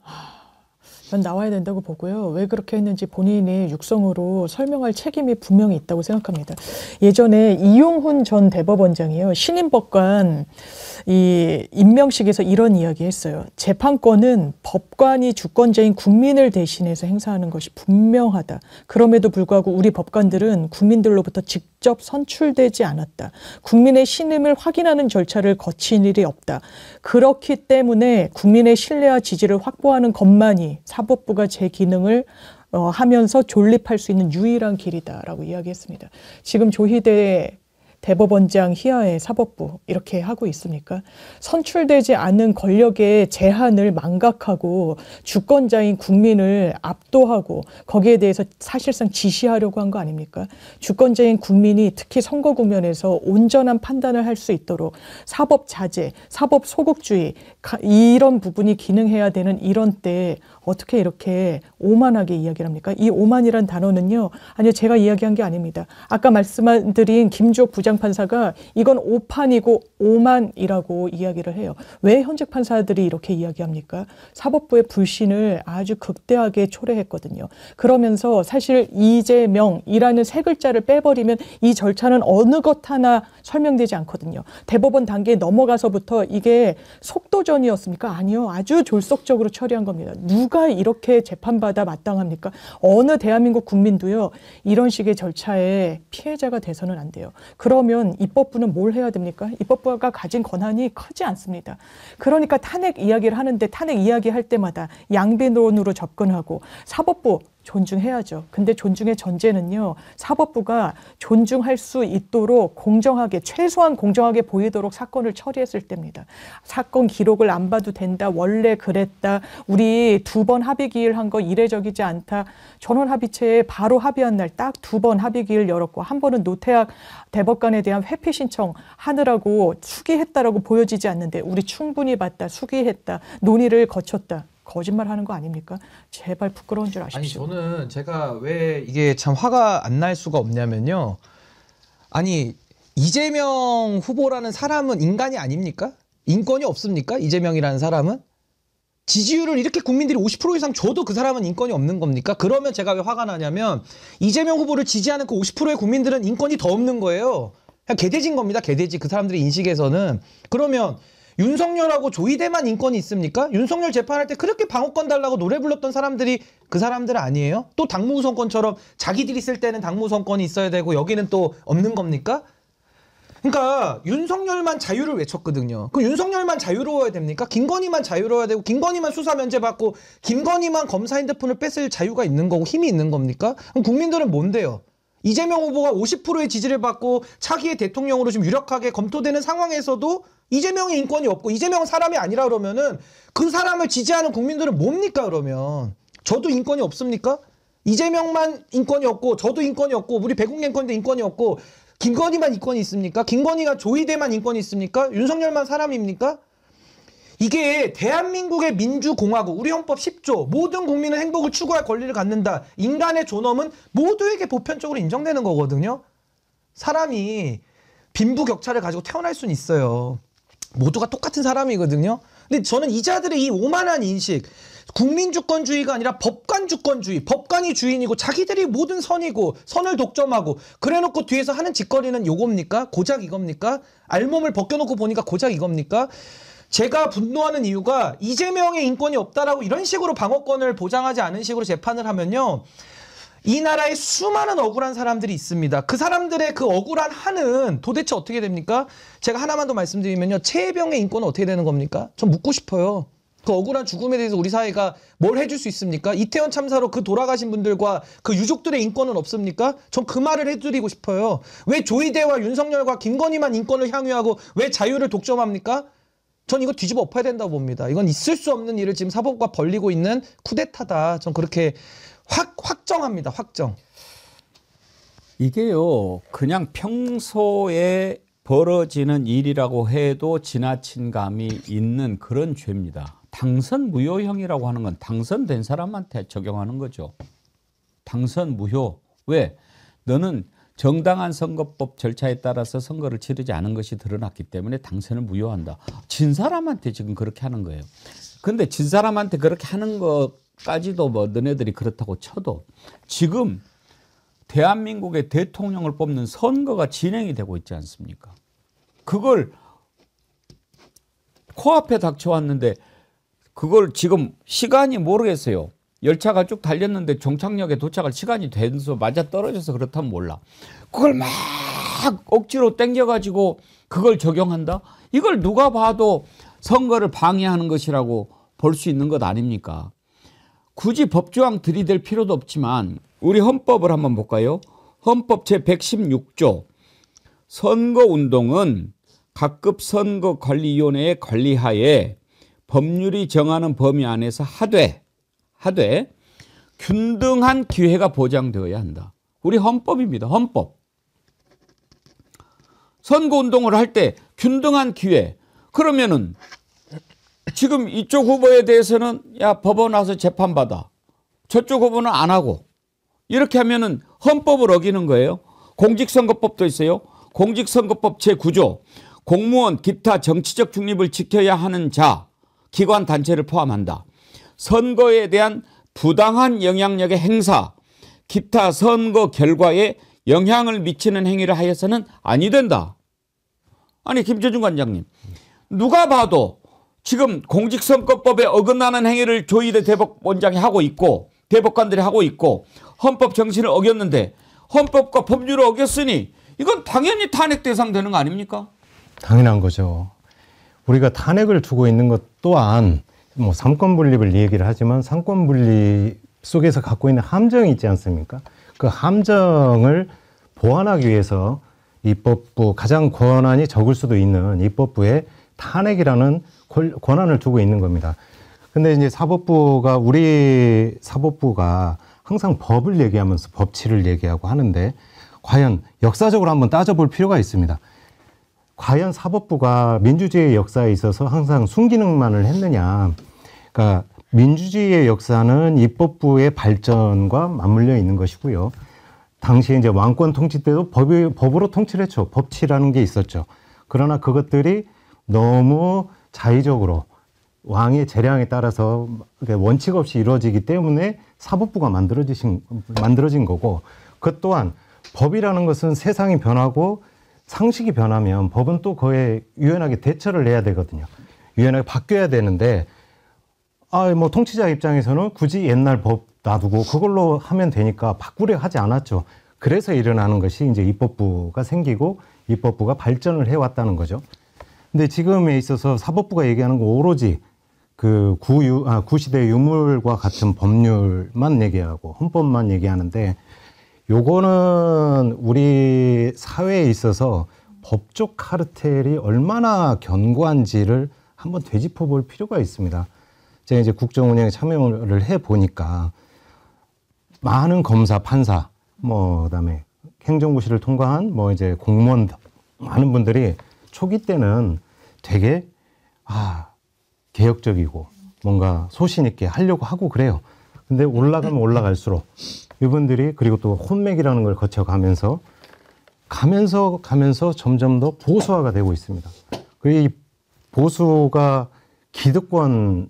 전 나와야 된다고 보고요. 왜 그렇게 했는지 본인이 육성으로 설명할 책임이 분명히 있다고 생각합니다. 예전에 이용훈 전 대법원장이요. 신임 법관 이 임명식에서 이런 이야기 했어요. 재판권은 법관이 주권자인 국민을 대신해서 행사하는 것이 분명하다. 그럼에도 불구하고 우리 법관들은 국민들로부터 직접 선출되지 않았다. 국민의 신임을 확인하는 절차를 거친 일이 없다. 그렇기 때문에 국민의 신뢰와 지지를 확보하는 것만이 사법부가 제 기능을 하면서 존립할 수 있는 유일한 길이다라고 이야기했습니다. 지금 조희대 대법원장 희하의 사법부 이렇게 하고 있습니까? 선출되지 않은 권력의 제한을 망각하고 주권자인 국민을 압도하고 거기에 대해서 사실상 지시하려고 한 거 아닙니까? 주권자인 국민이 특히 선거 국면에서 온전한 판단을 할 수 있도록 사법 자제, 사법 소극주의 이런 부분이 기능해야 되는 이런 때 어떻게 이렇게 오만하게 이야기를 합니까? 이 오만이란 단어는요. 아니요, 제가 이야기한 게 아닙니다. 아까 말씀드린 김주옥 부장판사가 이건 오판이고 오만이라고 이야기를 해요. 왜 현직 판사들이 이렇게 이야기합니까? 사법부의 불신을 아주 극대하게 초래했거든요. 그러면서 사실 이재명이라는 세 글자를 빼버리면 이 절차는 어느 것 하나 설명되지 않거든요. 대법원 단계에 넘어가서부터 이게 속도전이었습니까? 아니요. 아주 졸속적으로 처리한 겁니다. 누가 이렇게 재판받아 마땅합니까? 어느 대한민국 국민도요. 이런 식의 절차에 피해자가 돼서는 안 돼요. 그러면 입법부는 뭘 해야 됩니까? 입법부가 가진 권한이 크지 않습니다. 그러니까 탄핵 이야기를 하는데 탄핵 이야기할 때마다 양비론으로 접근하고 사법부 존중해야죠. 근데 존중의 전제는요. 사법부가 존중할 수 있도록 공정하게 최소한 공정하게 보이도록 사건을 처리했을 때입니다. 사건 기록을 안 봐도 된다. 원래 그랬다. 우리 2번 합의 기일 한 거 이례적이지 않다. 전원 합의체에 바로 합의한 날 딱 2번 합의 기일 열었고 한 번은 노태학 대법관에 대한 회피 신청 하느라고 수기했다라고 보여지지 않는데 우리 충분히 봤다. 수기했다. 논의를 거쳤다. 거짓말하는 거 아닙니까? 제발 부끄러운 줄 아십시오. 아니 저는 제가 왜 이게 참 화가 안 날 수가 없냐면요. 아니 이재명 후보라는 사람은 인간이 아닙니까? 인권이 없습니까? 이재명이라는 사람은? 지지율을 이렇게 국민들이 50% 이상 줘도 그 사람은 인권이 없는 겁니까? 그러면 제가 왜 화가 나냐면 이재명 후보를 지지하는 그 50%의 국민들은 인권이 더 없는 거예요. 그냥 개돼지인 겁니다. 개돼지. 그 사람들의 인식에서는. 그러면 윤석열하고 조이대만 인권이 있습니까? 윤석열 재판할 때 그렇게 방어권 달라고 노래 불렀던 사람들이 그 사람들 아니에요? 또 당무우선권처럼 자기들이 쓸 때는 당무우선권이 있어야 되고 여기는 또 없는 겁니까? 그러니까 윤석열만 자유를 외쳤거든요. 그럼 윤석열만 자유로워야 됩니까? 김건희만 자유로워야 되고 김건희만 수사 면제받고 김건희만 검사 핸드폰을 뺏을 자유가 있는 거고 힘이 있는 겁니까? 그럼 국민들은 뭔데요? 이재명 후보가 50%의 지지를 받고 차기의 대통령으로 좀 유력하게 검토되는 상황에서도 이재명의 인권이 없고 이재명은 사람이 아니라 그러면은 그 사람을 지지하는 국민들은 뭡니까 그러면? 저도 인권이 없습니까? 이재명만 인권이 없고 저도 인권이 없고 우리 배국민권도 인권이 없고 김건희만 인권이 있습니까? 김건희가 조이대만 인권이 있습니까? 윤석열만 사람입니까? 이게 대한민국의 민주공화국 우리 헌법 10조 모든 국민은 행복을 추구할 권리를 갖는다. 인간의 존엄은 모두에게 보편적으로 인정되는 거거든요. 사람이 빈부격차를 가지고 태어날 수는 있어요. 모두가 똑같은 사람이거든요. 근데 저는 이 자들의 이 오만한 인식 국민주권주의가 아니라 법관주권주의, 법관이 주인이고 자기들이 모든 선이고 선을 독점하고 그래놓고 뒤에서 하는 짓거리는 요겁니까? 고작 이겁니까? 알몸을 벗겨놓고 보니까 고작 이겁니까? 제가 분노하는 이유가 이재명의 인권이 없다라고 이런 식으로 방어권을 보장하지 않은 식으로 재판을 하면요. 이 나라에 수많은 억울한 사람들이 있습니다. 그 사람들의 그 억울한 한은 도대체 어떻게 됩니까? 제가 하나만 더 말씀드리면요. 최혜병의 인권은 어떻게 되는 겁니까? 전 묻고 싶어요. 그 억울한 죽음에 대해서 우리 사회가 뭘 해줄 수 있습니까? 이태원 참사로 그 돌아가신 분들과 그 유족들의 인권은 없습니까? 전 그 말을 해드리고 싶어요. 왜 조이대와 윤석열과 김건희만 인권을 향유하고 왜 자유를 독점합니까? 전 이거 뒤집어 엎어야 된다고 봅니다. 이건 있을 수 없는 일을 지금 사법부가 벌리고 있는 쿠데타다. 전 그렇게 확정합니다. 확정. 이게요. 그냥 평소에 벌어지는 일이라고 해도 지나친 감이 있는 그런 죄입니다. 당선 무효형이라고 하는 건 당선된 사람한테 적용하는 거죠. 당선 무효. 왜? 너는 정당한 선거법 절차에 따라서 선거를 치르지 않은 것이 드러났기 때문에 당선을 무효한다. 진 사람한테 지금 그렇게 하는 거예요. 그런데 진 사람한테 그렇게 하는 것까지도 뭐 너네들이 그렇다고 쳐도 지금 대한민국의 대통령을 뽑는 선거가 진행이 되고 있지 않습니까? 그걸 코앞에 닥쳐왔는데 그걸 지금 시간이 모르겠어요. 열차가 쭉 달렸는데 종착역에 도착할 시간이 돼서 맞아 떨어져서 그렇다면 몰라. 그걸 막 억지로 땡겨가지고 그걸 적용한다? 이걸 누가 봐도 선거를 방해하는 것이라고 볼 수 있는 것 아닙니까? 굳이 법조항 들이댈 필요도 없지만 우리 헌법을 한번 볼까요? 헌법 제116조 선거운동은 각급 선거관리위원회의 관리하에 법률이 정하는 범위 안에서 하되 균등한 기회가 보장되어야 한다. 우리 헌법입니다. 헌법. 선거운동을 할 때 균등한 기회. 그러면은 지금 이쪽 후보에 대해서는 야 법원 와서 재판받아. 저쪽 후보는 안 하고. 이렇게 하면은 헌법을 어기는 거예요. 공직선거법도 있어요. 공직선거법 제9조 공무원 기타 정치적 중립을 지켜야 하는 자 기관 단체를 포함한다. 선거에 대한 부당한 영향력의 행사 기타 선거 결과에 영향을 미치는 행위를 하여서는 아니 된다. 아니 김재준 관장님 누가 봐도 지금 공직선거법에 어긋나는 행위를 조희대 대법원장이 하고 있고 대법관들이 하고 있고 헌법 정신을 어겼는데 헌법과 법률을 어겼으니 이건 당연히 탄핵 대상 되는 거 아닙니까? 당연한 거죠. 우리가 탄핵을 두고 있는 것 또한 뭐 삼권 분립을 얘기를 하지만 삼권 분립 속에서 갖고 있는 함정이 있지 않습니까? 그 함정을 보완하기 위해서 입법부 가장 권한이 적을 수도 있는 입법부에 탄핵이라는 권한을 두고 있는 겁니다. 근데 이제 우리 사법부가 항상 법을 얘기하면서 법치를 얘기하고 하는데 과연 역사적으로 한번 따져볼 필요가 있습니다. 과연 사법부가 민주주의의 역사에 있어서 항상 순기능만을 했느냐. 그러니까 민주주의의 역사는 입법부의 발전과 맞물려 있는 것이고요. 당시에 이제 왕권 통치 때도 법으로 통치를 했죠. 법치라는 게 있었죠. 그러나 그것들이 너무 자의적으로 왕의 재량에 따라서 원칙 없이 이루어지기 때문에 사법부가 만들어진 거고 그 또한 법이라는 것은 세상이 변하고 상식이 변하면 법은 또 그에 유연하게 대처를 해야 되거든요. 유연하게 바뀌어야 되는데 뭐 통치자 입장에서는 굳이 옛날 법 놔두고 그걸로 하면 되니까 바꾸려 하지 않았죠. 그래서 일어나는 것이 이제 입법부가 생기고 입법부가 발전을 해왔다는 거죠. 근데 지금에 있어서 사법부가 얘기하는 건 오로지 그 구시대 유물과 같은 법률만 얘기하고 헌법만 얘기하는데 요거는 우리 사회에 있어서 법적 카르텔이 얼마나 견고한지를 한번 되짚어 볼 필요가 있습니다. 제가 이제 국정 운영에 참여를 해 보니까 많은 검사, 판사, 그다음에 행정고시를 통과한 이제 공무원 많은 분들이 초기 때는 되게 개혁적이고 뭔가 소신 있게 하려고 하고 그래요. 근데 올라가면 올라갈수록 이분들이 그리고 또 혼맥이라는 걸 거쳐가면서 점점 더 보수화가 되고 있습니다. 그리고 이 보수가 기득권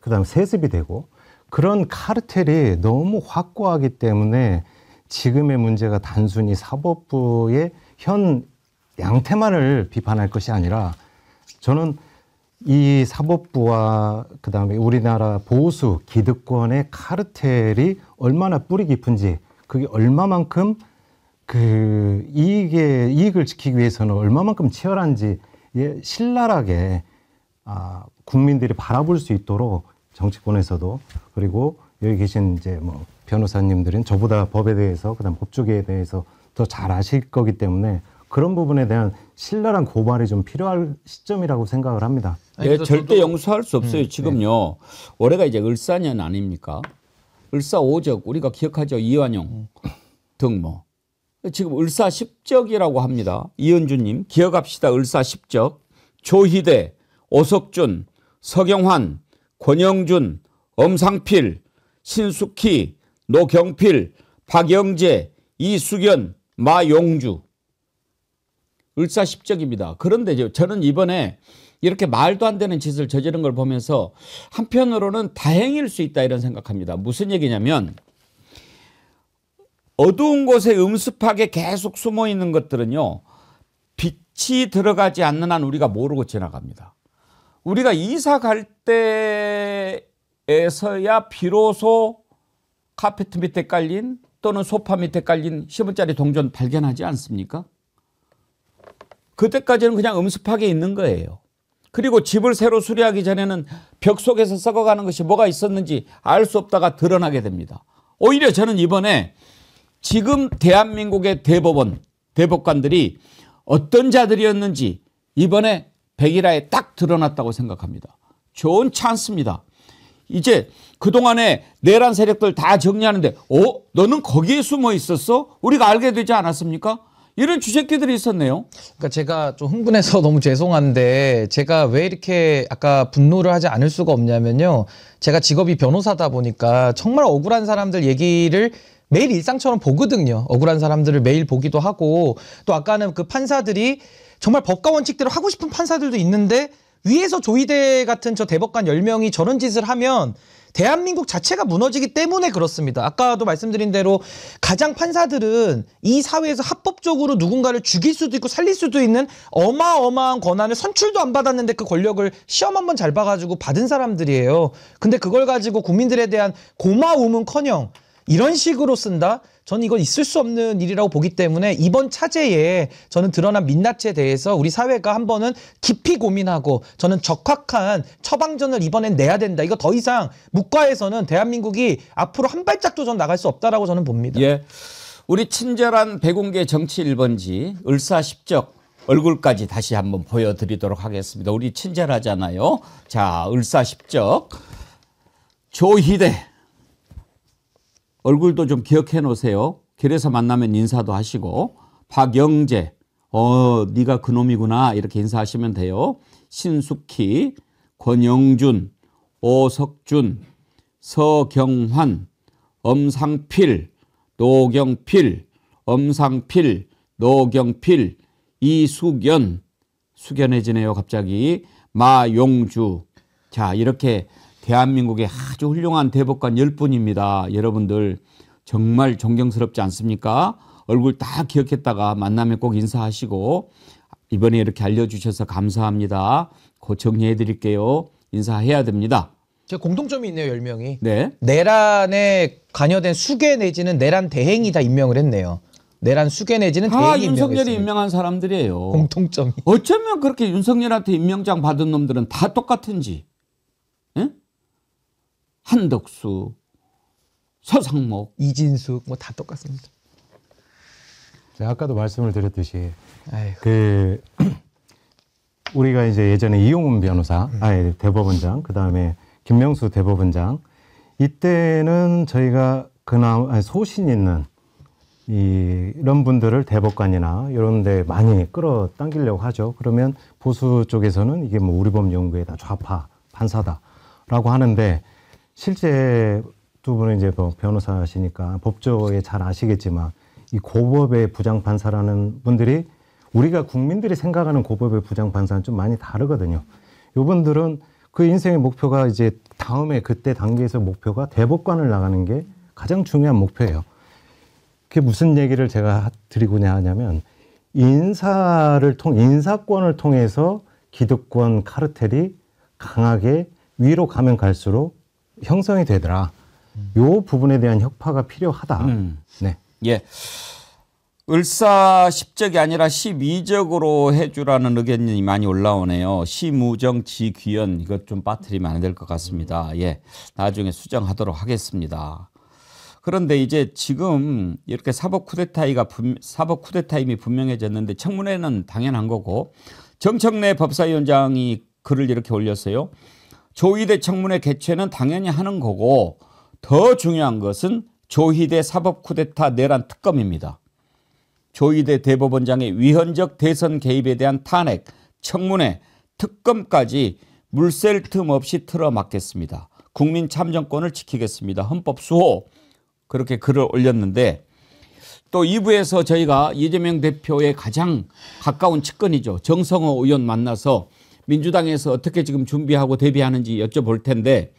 그다음에 세습이 되고 그런 카르텔이 너무 확고하기 때문에 지금의 문제가 단순히 사법부의 현 양태만을 비판할 것이 아니라 저는 이 사법부와 그다음에 우리나라 보수 기득권의 카르텔이 얼마나 뿌리 깊은지 그게 얼마만큼 그 이익을 지키기 위해서는 얼마만큼 치열한지 신랄하게 국민들이 바라볼 수 있도록 정치권에서도 그리고 여기 계신 이제 뭐 변호사님들은 저보다 법에 대해서 그다음 법조계에 대해서 더 잘 아실 거기 때문에 그런 부분에 대한 신랄한 고발이 좀 필요할 시점이라고 생각을 합니다. 예, 절대 용서할 수 없어요. 지금요. 올해가 이제 을사년 아닙니까? 을사오적 우리가 기억하죠. 이완용 등 뭐. 지금 을사십적이라고 합니다. 이은주님 기억합시다. 을사십적. 조희대, 오석준, 서경환, 권영준, 엄상필, 신숙희, 노경필, 박영재, 이수견, 마용주. 을사십적입니다. 그런데 저는 이번에 이렇게 말도 안 되는 짓을 저지른 걸 보면서 한편으로는 다행일 수 있다 이런 생각합니다. 무슨 얘기냐면 어두운 곳에 음습하게 계속 숨어 있는 것들은요. 빛이 들어가지 않는 한 우리가 모르고 지나갑니다. 우리가 이사 갈 때에서야 비로소 카페트 밑에 깔린 또는 소파 밑에 깔린 10원짜리 동전 발견하지 않습니까? 그때까지는 그냥 음습하게 있는 거예요. 그리고 집을 새로 수리하기 전에는 벽 속에서 썩어가는 것이 뭐가 있었는지 알 수 없다가 드러나게 됩니다. 오히려 저는 이번에 지금 대한민국의 대법원, 대법관들이 어떤 자들이었는지 이번에 백일화에 딱 드러났다고 생각합니다. 좋은 찬스입니다. 이제 그동안에 내란 세력들 다 정리하는데 너는 거기에 숨어 있었어? 우리가 알게 되지 않았습니까? 이런 쥐새끼들이 있었네요. 그러니까 제가 좀 흥분해서 너무 죄송한데 제가 왜 이렇게 아까 분노를 하지 않을 수가 없냐면요. 제가 직업이 변호사다 보니까 정말 억울한 사람들 얘기를 매일 일상처럼 보거든요. 억울한 사람들을 매일 보기도 하고 또 아까는 그 판사들이 정말 법과 원칙대로 하고 싶은 판사들도 있는데 위에서 조희대 같은 저 대법관 10명이 저런 짓을 하면 대한민국 자체가 무너지기 때문에 그렇습니다. 아까도 말씀드린 대로 가장 판사들은 이 사회에서 합법적으로 누군가를 죽일 수도 있고 살릴 수도 있는 어마어마한 권한을 선출도 안 받았는데 그 권력을 시험 한번 잘 봐가지고 받은 사람들이에요. 근데 그걸 가지고 국민들에 대한 고마움은커녕 이런 식으로 쓴다? 저는 이건 있을 수 없는 일이라고 보기 때문에 이번 차제에 저는 드러난 민낯에 대해서 우리 사회가 한 번은 깊이 고민하고 저는 적확한 처방전을 이번엔 내야 된다. 이거 더 이상 묵과에서는 대한민국이 앞으로 한 발짝도 전 나갈 수 없다라고 저는 봅니다. 예, 우리 친절한 백운계 정치 1번지 을사십적 얼굴까지 다시 한번 보여드리도록 하겠습니다. 우리 친절하잖아요. 자, 을사십적 조희대 얼굴도 좀 기억해 놓으세요. 길에서 만나면 인사도 하시고 박영재 네가 그놈이구나 이렇게 인사하시면 돼요. 신숙희, 권영준, 오석준, 서경환, 엄상필, 노경필, 엄상필, 노경필, 이수견, 수견해지네요 갑자기. 마용주. 자, 이렇게 대한민국의 아주 훌륭한 대법관 10분입니다. 여러분들 정말 존경스럽지 않습니까? 얼굴 다 기억했다가 만나면 꼭 인사하시고 이번에 이렇게 알려주셔서 감사합니다. 곧 정리해 드릴게요. 인사해야 됩니다. 제 공통점이 있네요. 10명이. 네. 내란에 관여된 수괴 내지는 내란 대행이 다 임명을 했네요. 내란 수괴 내지는 대행이 윤석열이 임명한 사람들이에요. 공통점이. 어쩌면 그렇게 윤석열한테 임명장 받은 놈들은 다 똑같은지. 에? 한덕수, 서상목, 이진숙 뭐 다 똑같습니다. 제가 아까도 말씀을 드렸듯이 우리가 이제 예전에 이용훈 변호사, 대법원장, 그 다음에 김명수 대법원장 이때는 저희가 그나마 소신 있는 이런 분들을 대법관이나 이런 데 많이 끌어당기려고 하죠. 그러면 보수 쪽에서는 이게 뭐 우리 법 연구에다 좌파 판사다라고 하는데 실제 두 분은 이제 뭐 변호사시니까 법조에 잘 아시겠지만 이 고법의 부장판사라는 분들이 우리가 국민들이 생각하는 고법의 부장판사는 좀 많이 다르거든요. 이분들은 그 인생의 목표가 이제 다음에 그때 단계에서 목표가 대법관을 나가는 게 가장 중요한 목표예요. 그게 무슨 얘기를 제가 드리고자 하냐면 인사권을 통해서 기득권 카르텔이 강하게 위로 가면 갈수록 형성이 되더라. 요 부분에 대한 혁파가 필요하다. 네. 예. 을사십적이 아니라 십이적으로 해주라는 의견이 많이 올라오네요. 시무정 지귀연 이것 좀 빠뜨리면 안 될 것 같습니다. 예, 나중에 수정하도록 하겠습니다. 그런데 이제 지금 이렇게 사법 쿠데타임이 분명해졌는데 청문회는 당연한 거고 정청래 법사위원장이 글을 이렇게 올렸어요. 조희대 청문회 개최는 당연히 하는 거고 더 중요한 것은 조희대 사법 쿠데타 내란 특검입니다. 조희대 대법원장의 위헌적 대선 개입에 대한 탄핵, 청문회, 특검까지 물샐 틈 없이 틀어막겠습니다. 국민 참정권을 지키겠습니다. 헌법 수호 그렇게 글을 올렸는데 또 2부에서 저희가 이재명 대표의 가장 가까운 측근이죠. 정성호 의원 만나서 민주당에서 어떻게 지금 준비하고 대비하는지 여쭤볼 텐데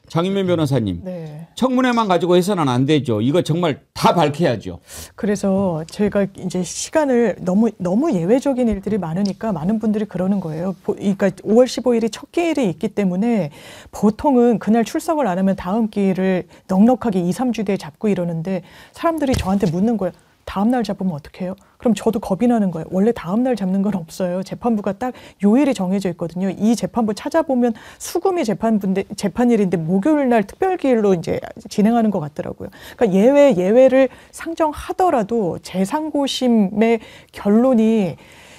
장윤면 변호사님, 네. 청문회만 가지고 해서는 안 되죠. 이거 정말 다 밝혀야죠. 그래서 제가 이제 시간을 너무 예외적인 일들이 많으니까 많은 분들이 그러는 거예요. 그러니까 5월 15일이 첫 기일이 있기 때문에 보통은 그날 출석을 안 하면 다음 기일을 넉넉하게 2, 3주 뒤에 잡고 이러는데 사람들이 저한테 묻는 거예요. 다음 날 잡으면 어떡해요? 그럼 저도 겁이 나는 거예요. 원래 다음 날 잡는 건 없어요. 재판부가 딱 요일이 정해져 있거든요. 이 재판부 찾아보면 수금이 재판일인데 목요일 날 특별기일로 이제 진행하는 것 같더라고요. 그러니까 예외를 상정하더라도 재상고심의 결론이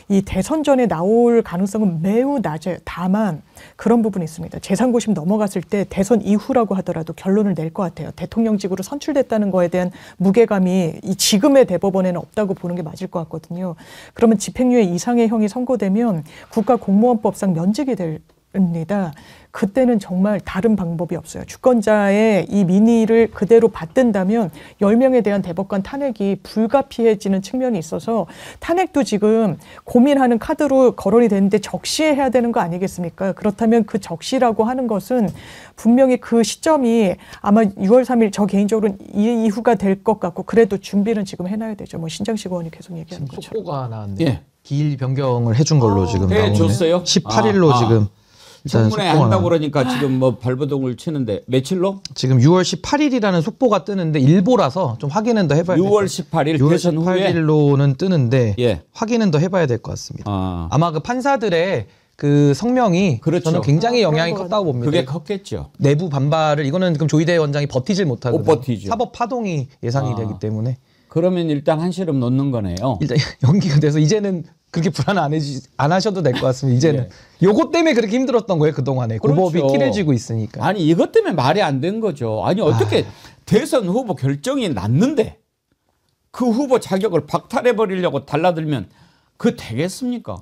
이 대선 전에 나올 가능성은 매우 낮아요. 다만 그런 부분이 있습니다. 재상고심 넘어갔을 때 대선 이후라고 하더라도 결론을 낼 것 같아요. 대통령직으로 선출됐다는 거에 대한 무게감이 이 지금의 대법원에는 없다고 보는 게 맞을 것 같거든요. 그러면 집행유예 이상의 형이 선고되면 국가공무원법상 면직이 됩니다. 그때는 정말 다른 방법이 없어요. 주권자의 이 민의를 그대로 받든다면 10명에 대한 대법관 탄핵이 불가피해지는 측면이 있어서 탄핵도 지금 고민하는 카드로 거론이 되는데 적시해야 되는 거 아니겠습니까? 그렇다면 그 적시라고 하는 것은 분명히 그 시점이 아마 6월 3일 저 개인적으로는 이후가 될 것 같고 그래도 준비는 지금 해놔야 되죠. 뭐 신장식 의원이 계속 얘기하는 것처럼. 속보가 나왔는데 예. 기일 변경을 해준 걸로 지금 나오네. 줬어요? 18일로 지금. 청문회 한다고 그러니까 지금 뭐 발버둥을 치는데 며칠로? 지금 6월 18일이라는 속보가 뜨는데 일보라서 좀 확인은 더 해봐야 돼요. 6월 18일 6월 대선 18일로는 뜨는데 예. 확인은 더 해봐야 될 것 같습니다. 아마 그 판사들의 그 성명이 그렇죠. 저는 굉장히 영향이 컸다고 봅니다. 그게 컸겠죠. 내부 반발을 이거는 그럼 조희대 원장이 버티질 못하거든요. 못 버티죠. 사법 파동이 예상이 되기 때문에. 그러면 일단 한시름 놓는 거네요. 일단 연기가 돼서 이제는 그렇게 불안 안 하셔도 될 것 같습니다. 이제는 예. 요거 때문에 그렇게 힘들었던 거예요 그동안에. 그렇죠. 고법이 티를 쥐고 있으니까. 아니 이것 때문에 말이 안 된 거죠. 아니 어떻게 대선 후보 결정이 났는데 그 후보 자격을 박탈해 버리려고 달라들면 그 되겠습니까?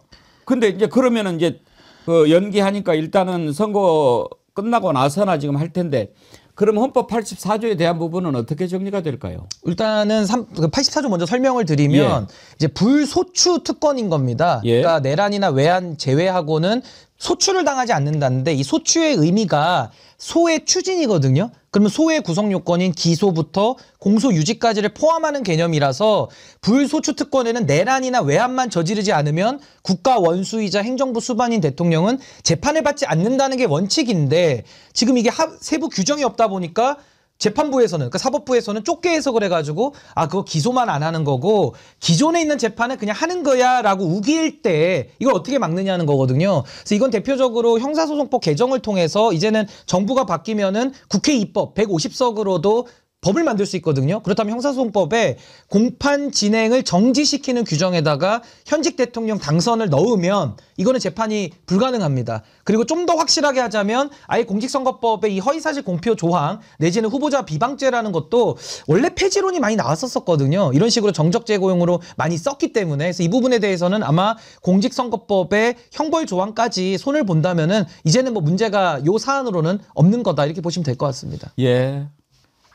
근데 이제 그러면은 이제 그 연기하니까 일단은 선거 끝나고 나서나 지금 할 텐데 그럼 헌법 84조에 대한 부분은 어떻게 정리가 될까요? 일단은 84조 먼저 설명을 드리면 이제 불소추 특권인 겁니다. 그러니까 내란이나 외환 제외하고는 소추를 당하지 않는다는데 이 소추의 의미가 소의 추진이거든요. 그러면 소의 구성 요건인 기소부터 공소 유지까지를 포함하는 개념이라서 불소추 특권에는 내란이나 외환만 저지르지 않으면 국가 원수이자 행정부 수반인 대통령은 재판을 받지 않는다는 게 원칙인데 지금 이게 세부 규정이 없다 보니까 재판부에서는 그러니까 사법부에서는 좁게 해석을 해가지고 그거 기소만 안 하는 거고 기존에 있는 재판은 그냥 하는 거야라고 우길 때 이걸 어떻게 막느냐는 거거든요. 그래서 이건 대표적으로 형사소송법 개정을 통해서 이제는 정부가 바뀌면은 국회 입법 150석으로도 법을 만들 수 있거든요. 그렇다면 형사소송법에 공판 진행을 정지시키는 규정에다가 현직 대통령 당선을 넣으면 이거는 재판이 불가능합니다. 그리고 좀 더 확실하게 하자면 아예 공직선거법의 이 허위사실 공표 조항 내지는 후보자 비방죄라는 것도 원래 폐지론이 많이 나왔었거든요. 이런 식으로 정적제 고용으로 많이 썼기 때문에 그래서 이 부분에 대해서는 아마 공직선거법의 형벌 조항까지 손을 본다면은 이제는 뭐 문제가 요 사안으로는 없는 거다 이렇게 보시면 될 것 같습니다. 예.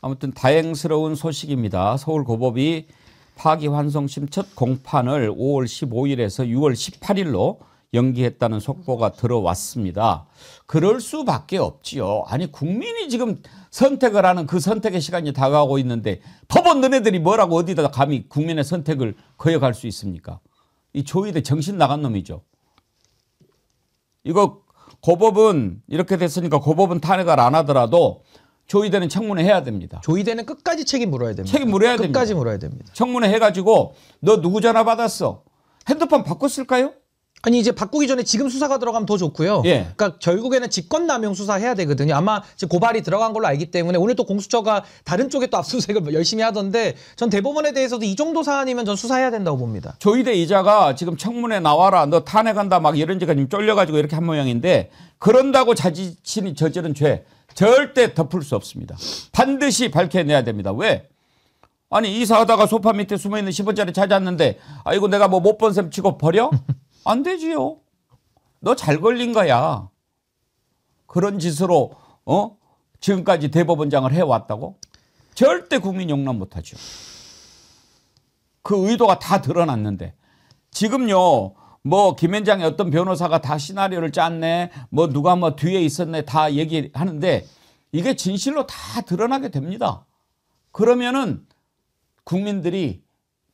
아무튼 다행스러운 소식입니다. 서울고법이 파기환송심 첫 공판을 5월 15일에서 6월 18일로 연기했다는 속보가 들어왔습니다. 그럴 수밖에 없지요. 아니 국민이 지금 선택을 하는 그 선택의 시간이 다가오고 있는데 법원 너네들이 뭐라고 어디다 감히 국민의 선택을 거역할 수 있습니까? 이 조희대 정신 나간 놈이죠. 이거 고법은 이렇게 됐으니까 고법은 탄핵을 안 하더라도 조희대는 청문회 해야 됩니다. 조희대는 끝까지 책임 물어야 됩니다. 책임 물어야 됩니다. 끝까지 물어야 됩니다. 청문회 해가지고 너 누구 전화 받았어? 핸드폰 바꿨을까요? 아니 이제 바꾸기 전에 지금 수사가 들어가면 더 좋고요. 예. 그러니까 결국에는 직권남용 수사해야 되거든요. 아마 지금 고발이 들어간 걸로 알기 때문에 오늘 또 공수처가 다른 쪽에 또 압수수색을 열심히 하던데 전 대법원에 대해서도 이 정도 사안이면 전 수사해야 된다고 봅니다. 조희대 이자가 지금 청문회 나와라 너 탄핵한다 막 이런 지가 지금 쫄려가지고 이렇게 한 모양인데 그런다고 자신이 저지른 죄 절대 덮을 수 없습니다. 반드시 밝혀내야 됩니다. 왜? 아니 이사하다가 소파 밑에 숨어있는 10원짜리 찾았는데 아이고 내가 뭐 못 본 셈 치고 버려? 안 되지요. 너 잘 걸린 거야. 그런 짓으로 지금까지 대법원장을 해왔다고? 절대 국민 용납 못하죠. 그 의도가 다 드러났는데 지금요 뭐 김현장의 어떤 변호사가 다 시나리오를 짰네 뭐 누가 뭐 뒤에 있었네 다 얘기하는데 이게 진실로 다 드러나게 됩니다. 그러면은 국민들이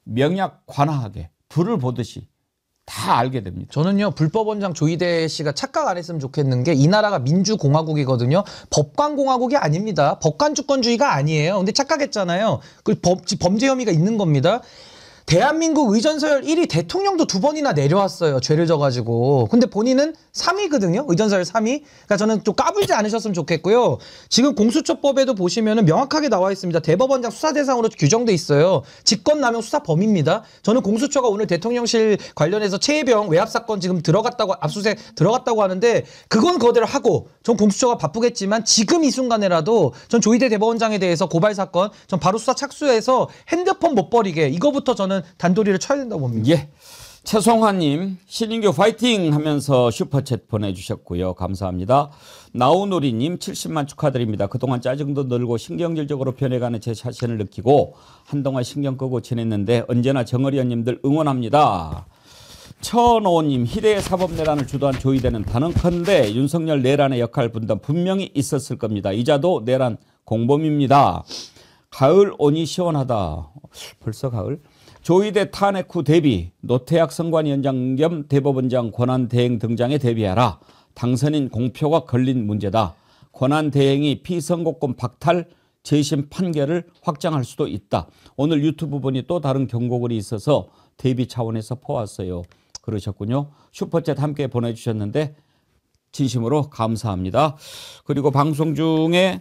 명약관화하게 불을 보듯이 다 알게 됩니다. 저는요 불법원장 조희대 씨가 착각 안 했으면 좋겠는 게 이 나라가 민주공화국이거든요. 법관공화국이 아닙니다. 법관주권주의가 아니에요. 근데 착각했잖아요. 그 범죄 혐의가 있는 겁니다. 대한민국 의전서열 1위 대통령도 2번이나 내려왔어요. 죄를 져가지고. 근데 본인은 3위거든요. 의전서열 3위. 그러니까 저는 좀 까불지 않으셨으면 좋겠고요. 지금 공수처법에도 보시면은 명확하게 나와 있습니다. 대법원장 수사 대상으로 규정돼 있어요. 직권남용 수사 범위입니다. 저는 공수처가 오늘 대통령실 관련해서 최혜병 외압 사건 지금 들어갔다고 압수수색 들어갔다고 하는데 그건 그거대로 하고 전 공수처가 바쁘겠지만 지금 이 순간에라도 전 조희대 대법원장에 대해서 고발 사건 전 바로 수사 착수해서 핸드폰 못 버리게 이거부터 저는 단도리를 쳐야 된다고 봅니다. 예. 최송환님 신인규 파이팅 하면서 슈퍼챗 보내주셨고요. 감사합니다. 나우누리님 70만 축하드립니다. 그동안 짜증도 늘고 신경질적으로 변해가는 제 자신을 느끼고 한동안 신경 끄고 지냈는데 언제나 정의리원님들 응원합니다. 천호님 희대의 사법내란을 주도한 조희대는 단언컨대 윤석열 내란의 역할 분담 분명히 있었을 겁니다. 이자도 내란 공범입니다. 가을 오니 시원하다. 벌써 가을? 조희대 탄핵 후 대비 노태학 선관위원장 겸 대법원장 권한대행 등장에 대비하라. 당선인 공표가 걸린 문제다. 권한대행이 피선고권 박탈 재심 판결을 확정할 수도 있다. 오늘 유튜브 보니 또 다른 경고글이 있어서 대비 차원에서 퍼왔어요. 그러셨군요. 슈퍼챗 함께 보내주셨는데 진심으로 감사합니다. 그리고 방송 중에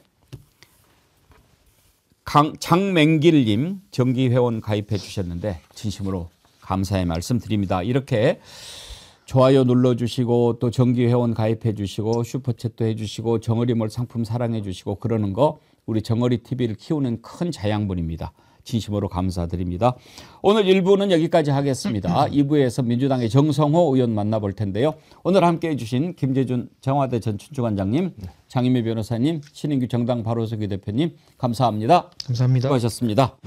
장맹길님 정기회원 가입해 주셨는데 진심으로 감사의 말씀 드립니다. 이렇게 좋아요 눌러주시고 또 정기회원 가입해 주시고 슈퍼챗도 해주시고 정어리몰 상품 사랑해 주시고 그러는 거 우리 정어리 TV를 키우는 큰 자양분입니다. 진심으로 감사드립니다. 오늘 1부는 여기까지 하겠습니다. 2부에서 민주당의 정성호 의원 만나볼 텐데요. 오늘 함께해 주신 김재준 청와대 전 춘추관장님, 장임의 변호사님, 신인규 정당 바로서기 대표님 감사합니다. 감사합니다. 수고하셨습니다.